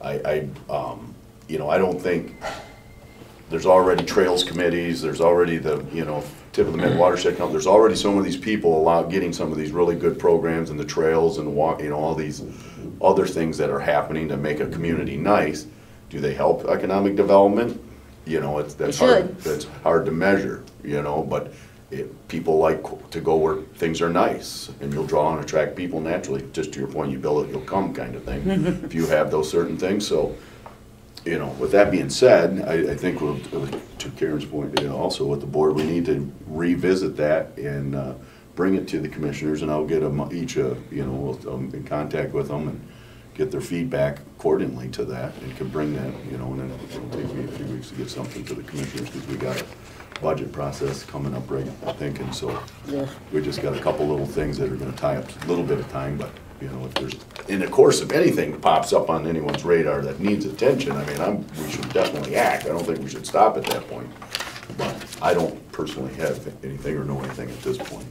I don't think there's already trails committees. There's already the tip of the mid watershed company. There's already some of these people getting some of these really good programs and the trails and the walk, all these other things that are happening to make a community nice. Do they help economic development? That's hard to measure. But people like to go where things are nice, and you'll draw and attract people naturally. Just to your point, you build it, you'll come, kind of thing. If you have those certain things, so. With that being said, I think to Karen's point, also with the board, we need to revisit that and bring it to the commissioners, and I'll get them each, in contact with them and get their feedback accordingly to that, and can bring that, you know, and then it'll take me a few weeks to get something to the commissioners, because we got a budget process coming up, right, I think, and so Yeah. we just got a couple little things that are gonna tie up a little bit of time, but, you know, if there's, in the course of anything pops up on anyone's radar that needs attention, I mean, we should definitely act. I don't think we should stop at that point. But I don't personally have anything or know anything at this point.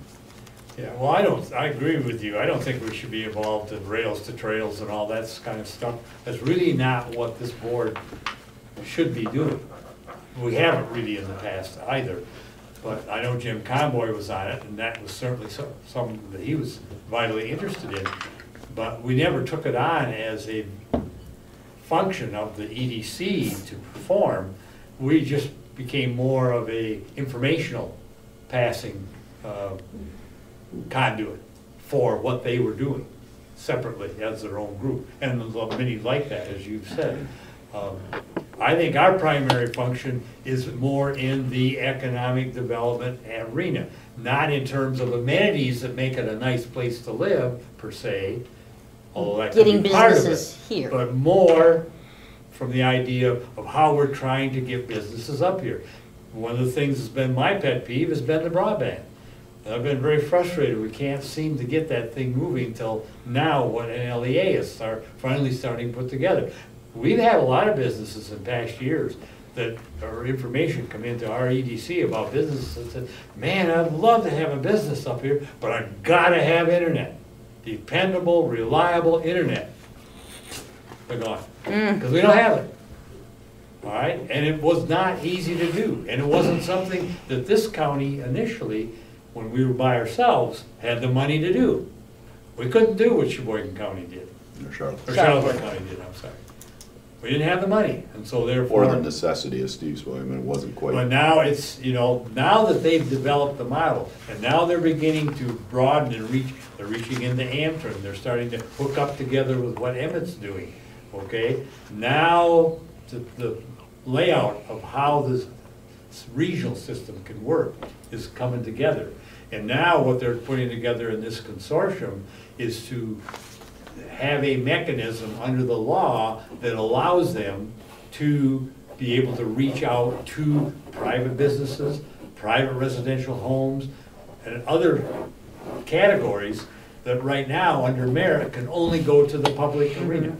Yeah, well, I agree with you. I don't think we should be involved in rails to trails and all that kind of stuff. That's really not what this board should be doing. We haven't really in the past either. But I know Jim Conboy was on it, and that was certainly something that he was vitally interested in. But we never took it on as a function of the EDC to perform. We just became more of a informational passing conduit for what they were doing separately as their own group. And many like that, as you've said. I think our primary function is more in the economic development arena, not in terms of amenities that make it a nice place to live, per se, although that could Getting be part of businesses it, here. but more from the idea of how we're trying to get businesses up here. One of the things that's been my pet peeve has been the broadband. I've been very frustrated. We can't seem to get that thing moving till now when NLEA is finally starting to put together. We've had a lot of businesses in past years that our information come into our EDC about businesses that said, man, I'd love to have a business up here, but I've got to have internet. Dependable, reliable internet. They're gone. Because we don't have it. All right? And it was not easy to do. And it wasn't something that this county initially, when we were by ourselves, had the money to do. We couldn't do what Cheboygan County did. Or Charlotte. Or Charlotte County did, I'm sorry. We didn't have the money, and so therefore. Or the necessity of Steve's, I mean, it wasn't quite. But now it's, you know, now that they've developed the model, and now they're beginning to broaden and reach, they're reaching into Amtron, they're starting to hook up together with what Emmett's doing, okay? Now, the layout of how this regional system can work is coming together. And now what they're putting together in this consortium is to have a mechanism under the law that allows them to be able to reach out to private businesses, private residential homes, and other categories that right now, under merit, can only go to the public arena.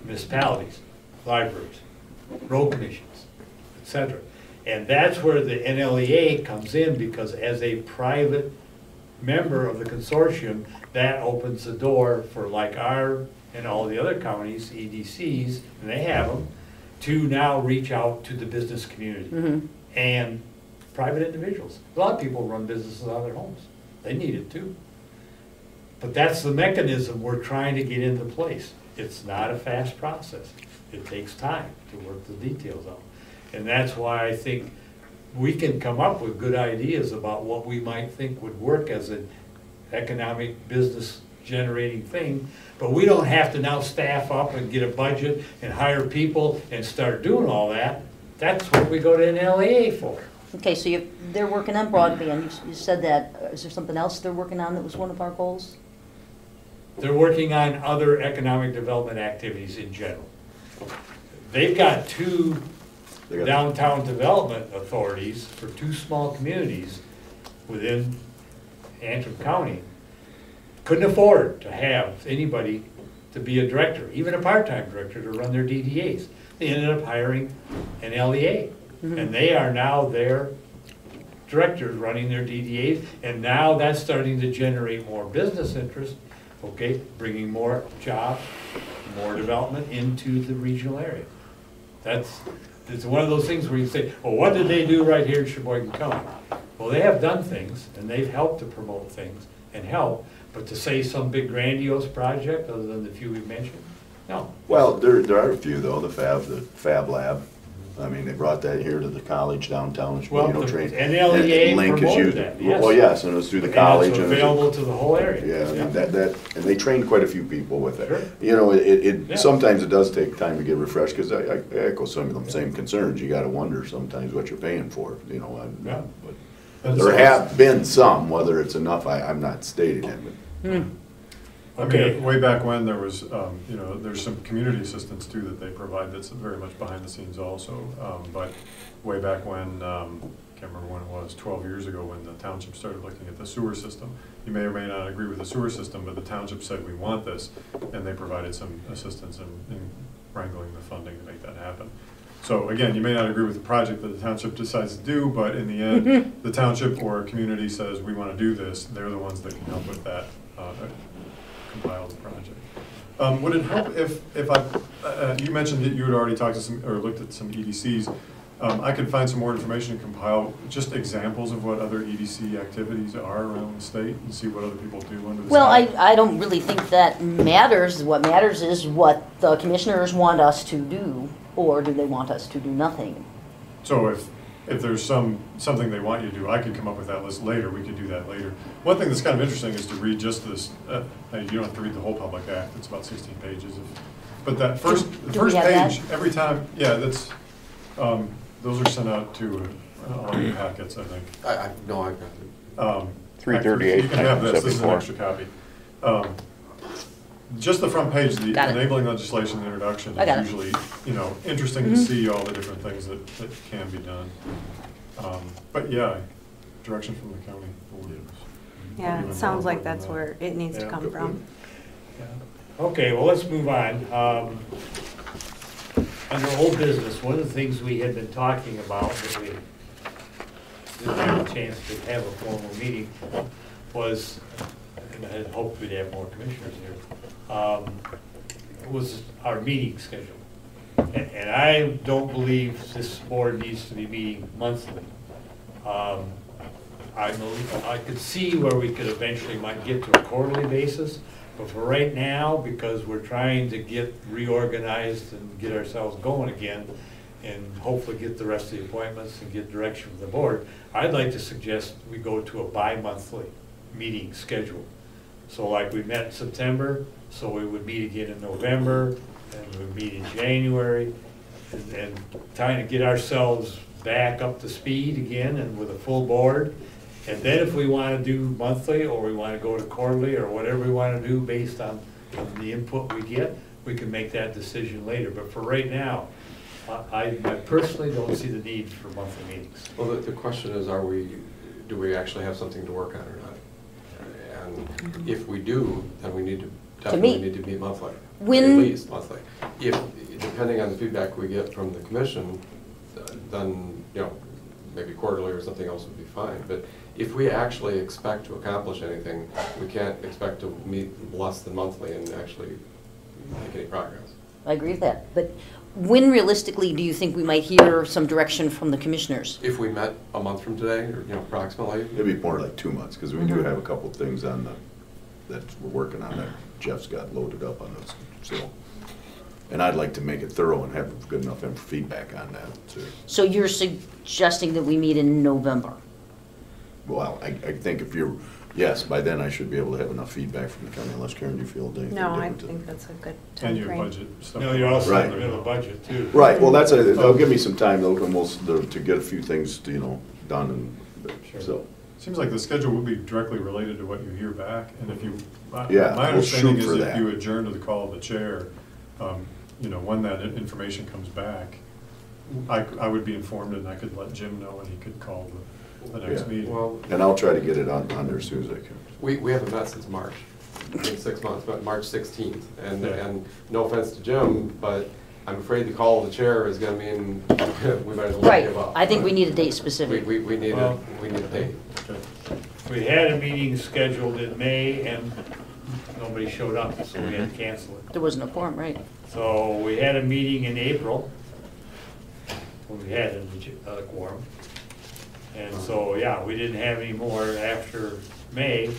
Municipalities, libraries, road commissions, etc. And that's where the NLEA comes in, because as a private member of the consortium, that opens the door for, like our and all the other counties, EDCs, and they have them, to now reach out to the business community and private individuals. A lot of people run businesses out of their homes. They need it too. But that's the mechanism we're trying to get into place. It's not a fast process. It takes time to work the details out. And that's why I think we can come up with good ideas about what we might think would work as an economic business generating thing, but we don't have to now staff up and get a budget and hire people and start doing all that. That's what we go to NLEA for. Okay, so they're working on broadband. You said that. Is there something else they're working on that was one of our goals? They're working on other economic development activities in general. They've got two downtown development authorities for two small communities within Antrim County. Couldn't afford to have anybody to be a director, even a part-time director, to run their DDAs. They ended up hiring an LEA, and they are now their directors running their DDAs, and now that's starting to generate more business interest, okay, bringing more jobs, more development into the regional area. It's one of those things where you say, well, what did they do right here in Cheboygan County? Well, they have done things, and they've helped to promote things and help, but to say some big grandiose project, other than the few we've mentioned, no. Well, there are a few though, the Fab Lab. I mean, they brought that here to the college downtown, Well, the train. NLEA and Link is promoted used. that, yes. Well, yes, and it was through the college. And it's available to the whole area. Yeah, and and they trained quite a few people with it. Sure. You know, Yeah. sometimes it does take time to get refreshed, because I echo some of them same concerns. You gotta wonder sometimes what you're paying for, you know, Yeah. but there have been some, whether it's enough, I'm not stating it, but. I Okay. mean, way back when, there was, you know, there's some community assistance too that they provide that's very much behind the scenes also. But way back when, can't remember when it was, 12 years ago, when the township started looking at the sewer system. You may or may not agree with the sewer system, but the township said, we want this, and they provided some assistance in wrangling the funding to make that happen. So again, you may not agree with the project that the township decides to do, but in the end, the township or a community says, we want to do this, they're the ones that can help with that, compile the project. Would it help if you mentioned that you had already talked to some, or looked at some EDCs, I could find some more information and compile just examples of what other EDC activities are around the state and see what other people do under the Well, state? I don't really think that matters. What matters is what the commissioners want us to do, or do they want us to do nothing? So if there's something they want you to do, I could come up with that list later, we could do that later. One thing that's kind of interesting is to read just this, you don't have to read the whole Public Act, it's about 16 pages. But that first, the Do we first have that? page, every time, yeah, that's, those are sent out to all your packets, I think. No, I've got it. 338, You can have this is an 74. extra copy. Just the front page, the Got it. enabling legislation introduction I got is it. usually, you know, interesting to see all the different things that can be done. But yeah, direction from the county board. Yeah, it sounds like that's where it needs to Yeah. come from. Okay, well, let's move on. Under old business, one of the things we had been talking about that we didn't have a chance to have a formal meeting was, and I had hoped we'd have more commissioners here, was our meeting schedule. And I don't believe this board needs to be meeting monthly. I could see where we could eventually might get to a quarterly basis, but for right now, because we're trying to get reorganized and get ourselves going again, and hopefully get the rest of the appointments and get direction from the board, I'd like to suggest we go to a bi-monthly meeting schedule. So like we met in September, so we would meet again in November, and we would meet in January, and trying to get ourselves back up to speed again and with a full board. And then if we want to do monthly, or we want to go to quarterly, or whatever we want to do based on the input we get, we can make that decision later. But for right now, I personally don't see the need for monthly meetings. Well, the question is, do we actually have something to work on or not? And if we do, then we need to, definitely need to meet monthly. When- At least monthly. If, depending on the feedback we get from the commission, then, you know, maybe quarterly or something else would be fine. But if we actually expect to accomplish anything, we can't expect to meet less than monthly and actually make any progress. I agree with that. But when realistically do you think we might hear some direction from the commissioners? If we met a month from today, or, you know, approximately. It'd be more like 2 months, because we do have a couple of things on that we're working on that Jeff's got loaded up on us, so. And I'd like to make it thorough and have good enough feedback on that, too. So you're suggesting that we meet in November? Well, I think if you're, yes, by then I should be able to have enough feedback from the county, unless Karen, you feel anything No, I different to- think that's a good And your timeframe. budget stuff. You know, you're also in Right. the middle of budget too. Right, well, that'll give me some time, though, to get a few things, you know, done, and Sure. so. Seems like the schedule would be directly related to what you hear back, and if you, my Yeah, my we'll understanding shoot is for if that. you adjourn to the call of the chair, you know, when that information comes back, I would be informed, and I could let Jim know, and he could call the next Yeah. meeting. Well, And I'll try to get it on there as soon as I can. we haven't met since March, in 6 months, but March 16th. And, Yeah. and no offense to Jim, but I'm afraid the call of the chair is gonna mean we might as well Right. give up. I think we need a date specific. We need Well- we need a date. Okay. We had a meeting scheduled in May and nobody showed up, so we had to cancel it. There wasn't a quorum, right? So we had a meeting in April, when we had a quorum. And so, yeah, we didn't have any more after May,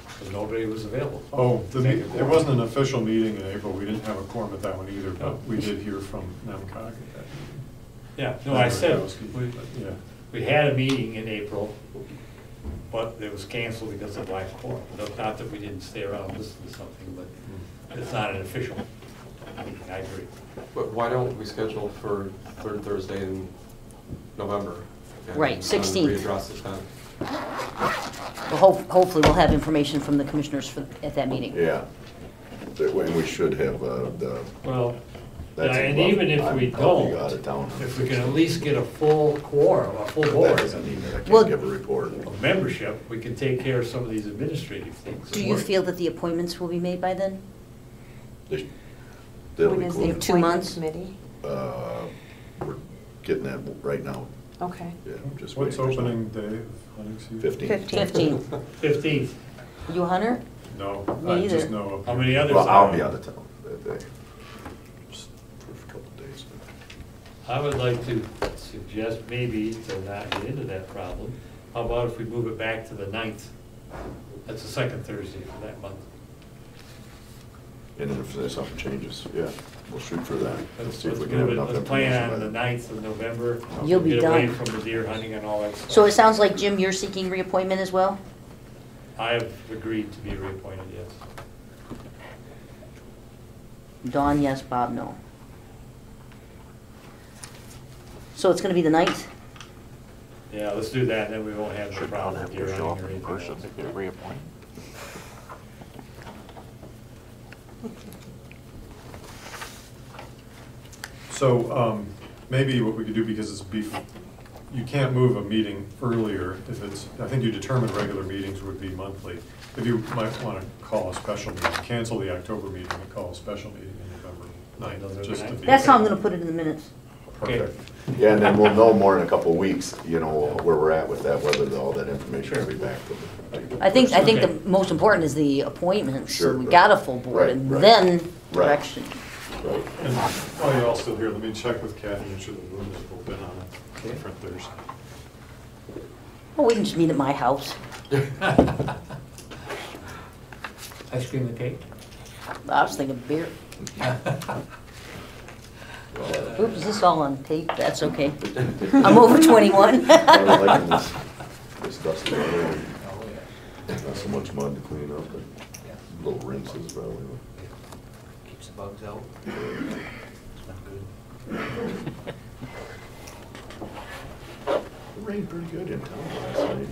because nobody was available. Oh, Make a it quorum. wasn't an official meeting in April, we didn't have a quorum at that one either, No. but we did hear from Namcog at that meeting. Yeah, no, I said, Yeah. we had a meeting in April, but it was canceled because of lack of quorum. Not that we didn't stay around and listen to something, but it's not an official meeting, I agree. But why don't we schedule for third Thursday in November? and- Right, and 16th. readdress it then. Well, hopefully we'll have information from the commissioners at that meeting. Yeah, And we should have the. Well, that's and rough. even if I'm we probably don't, out of town. if we can at least get a full quorum, a full That board doesn't mean that I Well- can't give a report. of membership, we can take care of some of these administrative things. Do you feel that the appointments will be made by then? They'll When be is the cool. 2 appointment months? committee? We're getting that right now. Okay. Yeah, just What's waiting for some- opening day of hunting season? 15. 15. 15th. You a hunter? No, Me I just either. know. How many others Well, I'll are? be out of town that day. Just for a couple of days. I would like to suggest maybe to not get into that problem. How about if we move it back to the 9th? That's the second Thursday for that month. And then if there's something changes, yeah, we'll shoot for that. Let's see if we can move have it. enough Let's plan information on by the then. 9th of November. You'll be Get away done. from the deer hunting and all that stuff. So it sounds like, Jim, you're seeking reappointment as well? I have agreed to be reappointed, yes. Dawn, yes, Bob, no. So it's gonna be the 9th? Yeah, let's do that, then we won't have the Should not problem have with to deer show up hunting or in anything person else. to get reappointed. So, maybe what we could do, because it's you can't move a meeting earlier if it's, I think you determined regular meetings would be monthly. If you might want to call a special meeting, cancel the October meeting and call a special meeting in November 9th, November just to 9th? be. That's how I'm gonna put it in the minutes. Perfect. Yeah, and then we'll know more in a couple of weeks, you know, where we're at with that, whether all that information will be back to the. I think Okay. the most important is the appointments. Sure, So we right. got a full board, Right, and right. then Right. direction. Right. And while you're all still here, let me check with Kathy, make sure the room is open on a different Thursday. Well, we can just meet at my house. Ice cream and cake? I was thinking beer. Oops, is this all on tape? That's okay. I'm over 21. I'm liking this dusty area. Not so much mud to clean up, but little rinses probably. Keeps the bugs out. It's been good. It rained pretty good in town last night.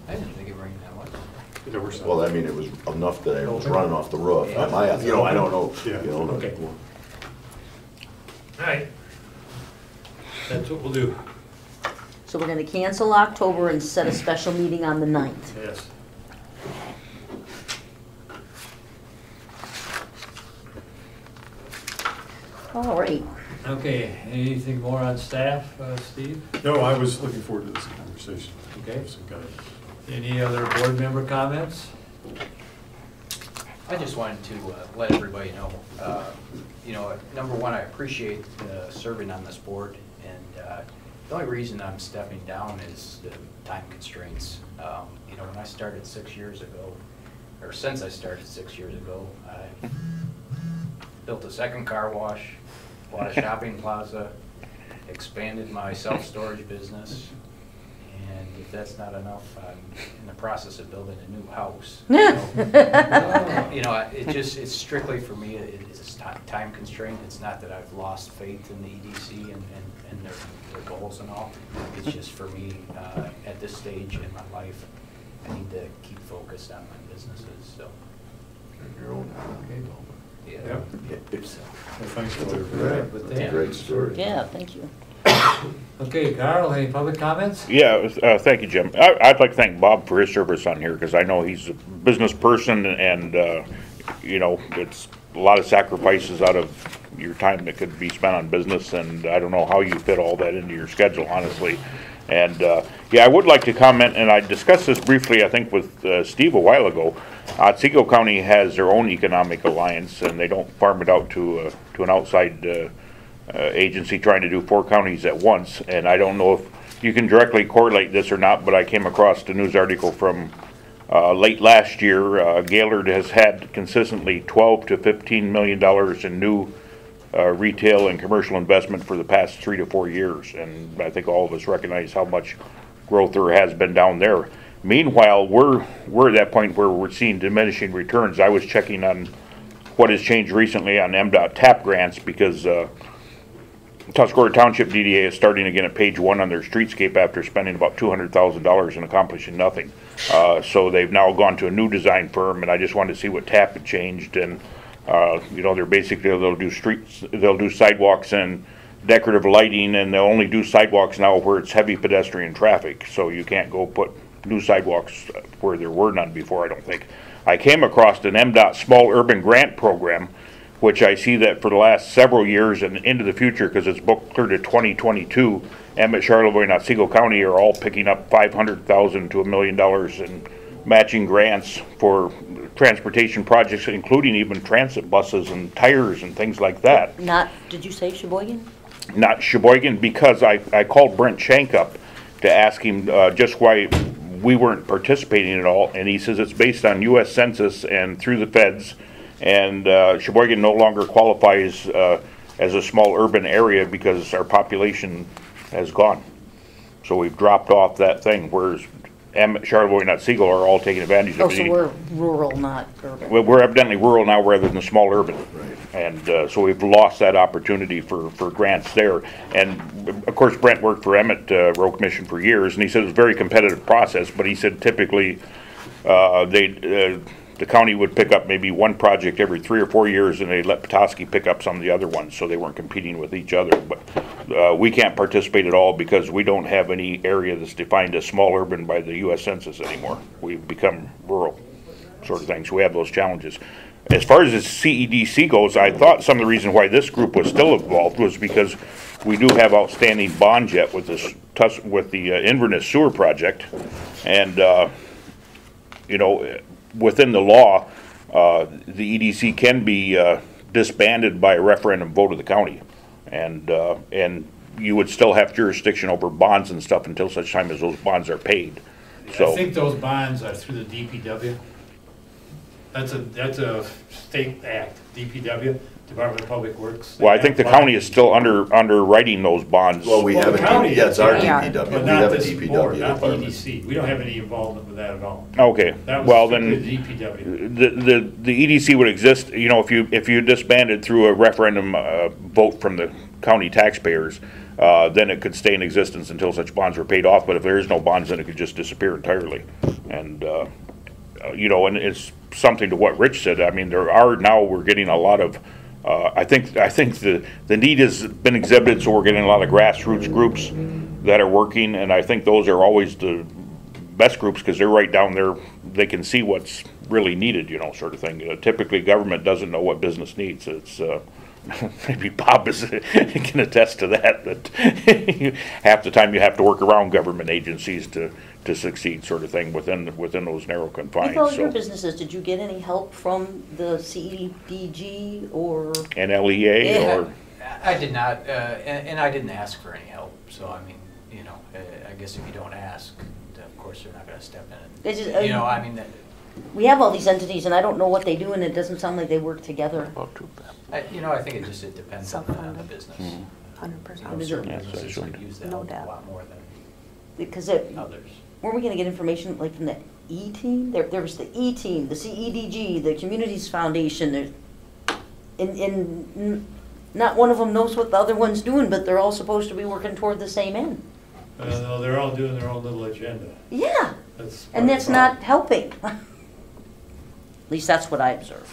I didn't think it rained that much. There were some. Well, I mean, it was enough that I was running off the roof. On my, you know, I don't know, Yeah. you know. Okay. All right. That's what we'll do, So we're gonna cancel October and set a special meeting on the 9th. yes. All right. Okay, anything more on staff, Steve? No, I was looking forward to this conversation. Okay. Some guidance. Any other board member comments? I just wanted to let everybody know, number one, I appreciate serving on this board, and the only reason I'm stepping down is the time constraints. When I started 6 years ago, or since I started 6 years ago, I built a second car wash, bought a shopping plaza, expanded my self-storage business, and if that's not enough, I'm in the process of building a new house. It's strictly for me, it's a time constraint. It's not that I've lost faith in the EDC and their goals and all. It's just for me, at this stage in my life, I need to keep focused on my businesses, so. Your own. Yeah. Yep. It's Well, thanks for your. Right, with a that. great story. Yeah, thank you. Okay, Carl, any public comments? Yeah, thank you, Jim. I'd like to thank Bob for his service on here, because I know he's a business person, and, it's a lot of sacrifices out of your time that could be spent on business, and I don't know how you fit all that into your schedule, honestly. And, I would like to comment, and I discussed this briefly, I think, with Steve a while ago. Otsego County has their own economic alliance, and they don't farm it out to an outside agency trying to do 4 counties at once. And I don't know if you can directly correlate this or not, but I came across the news article from late last year. Gaylord has had consistently $12 to $15 million in new retail and commercial investment for the past 3 to 4 years. And I think all of us recognize how much growth there has been down there. Meanwhile, we're at that point where we're seeing diminishing returns. I was checking on what has changed recently on MDOT TAP grants, because Tuscarora Township DDA is starting again at page 1 on their streetscape after spending about $200,000 and accomplishing nothing. So they've now gone to a new design firm, and I just wanted to see what TAP had changed. And you know, they're basically, they'll do streets, they'll do sidewalks and decorative lighting, and they'll only do sidewalks now where it's heavy pedestrian traffic. So you can't go put new sidewalks where there were none before, I don't think. I came across an MDOT Small Urban Grant Program, which I see that for the last several years and into the future, because it's booked clear to 2022, Emmett, Charlevoix, and Otsego County are all picking up $500,000 to $1 million in matching grants for transportation projects, including even transit buses and tires and things like that. Not, did you say Cheboygan? Not Cheboygan, because I called Brent Shank up to ask him just why we weren't participating at all, and he says it's based on U.S. Census and through the feds, and Cheboygan no longer qualifies as a small urban area because our population has gone. So we've dropped off that thing, whereas Emmett, Charlevoix, and Otsego are all taking advantage Oh, of it. so we're rural, not urban. We're evidently rural now rather than small urban. Right. And so we've lost that opportunity for grants there. And of course, Brent worked for Emmett Road Commission for years, and he said it was a very competitive process, but he said typically the county would pick up maybe one project every 3 or 4 years, and they'd let Petoskey pick up some of the other ones, so they weren't competing with each other. But we can't participate at all because we don't have any area that's defined as small urban by the U.S. Census anymore. We've become rural sort of thing, so we have those challenges. As far as the CEDC goes, I thought some of the reason why this group was still involved was because we do have outstanding bonds yet with this with the Inverness Sewer Project, and you know, within the law, the EDC can be disbanded by a referendum vote of the county, and you would still have jurisdiction over bonds and stuff until such time as those bonds are paid. So I think those bonds are through the DPW. That's a state act, DPW, Department of Public Works. well, I think the county is still underwriting those bonds. Well, we Well, have the a, county yeah, it's our is, yeah. DPW, But we not have a this DPW board, not the department. EDC. We don't have any involvement with that at all. Okay, That was well strictly then, the DPW. the EDC would exist, you know, if you disbanded through a referendum vote from the county taxpayers, then it could stay in existence until such bonds were paid off. But if there is no bonds, then it could just disappear entirely. And you know, and it's something to what Rich said. I mean, there are now, we're getting a lot of. I think the need has been exhibited, so we're getting a lot of grassroots groups that are working, and I think those are always the best groups because they're right down there. They can see what's really needed, you know, sort of thing. Typically, government doesn't know what business needs. It's maybe Bob can attest to that. That half the time you have to work around government agencies to succeed, sort of thing, within those narrow confines. With all your So, businesses, did you get any help from the CEDG or? and LEA Yeah. or I did not, and I didn't ask for any help, so I mean, you know, I guess if you don't ask, then of course they're not gonna step in. It's just, You know, I mean, We have all these entities, and I don't know what they do, and it doesn't sound like they work together. you know, I think it depends on the Self-funded. business. 100%. Certain Yeah, so businesses sure. could use that No help doubt. a lot more than Because others. weren't we gonna get information like from the E-team? There was the E-team, the CEDG, the Communities Foundation, and not one of them knows what the other one's doing, but they're all supposed to be working toward the same end. No, they're all doing their own little agenda. Yeah, That's part and of the that's not problem. helping. At least that's what I observed.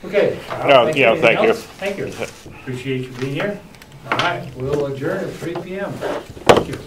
Okay. No, yeah, Anything thank you. else? Thank you. Appreciate you being here. All right, we'll adjourn at 3 p.m. Thank you.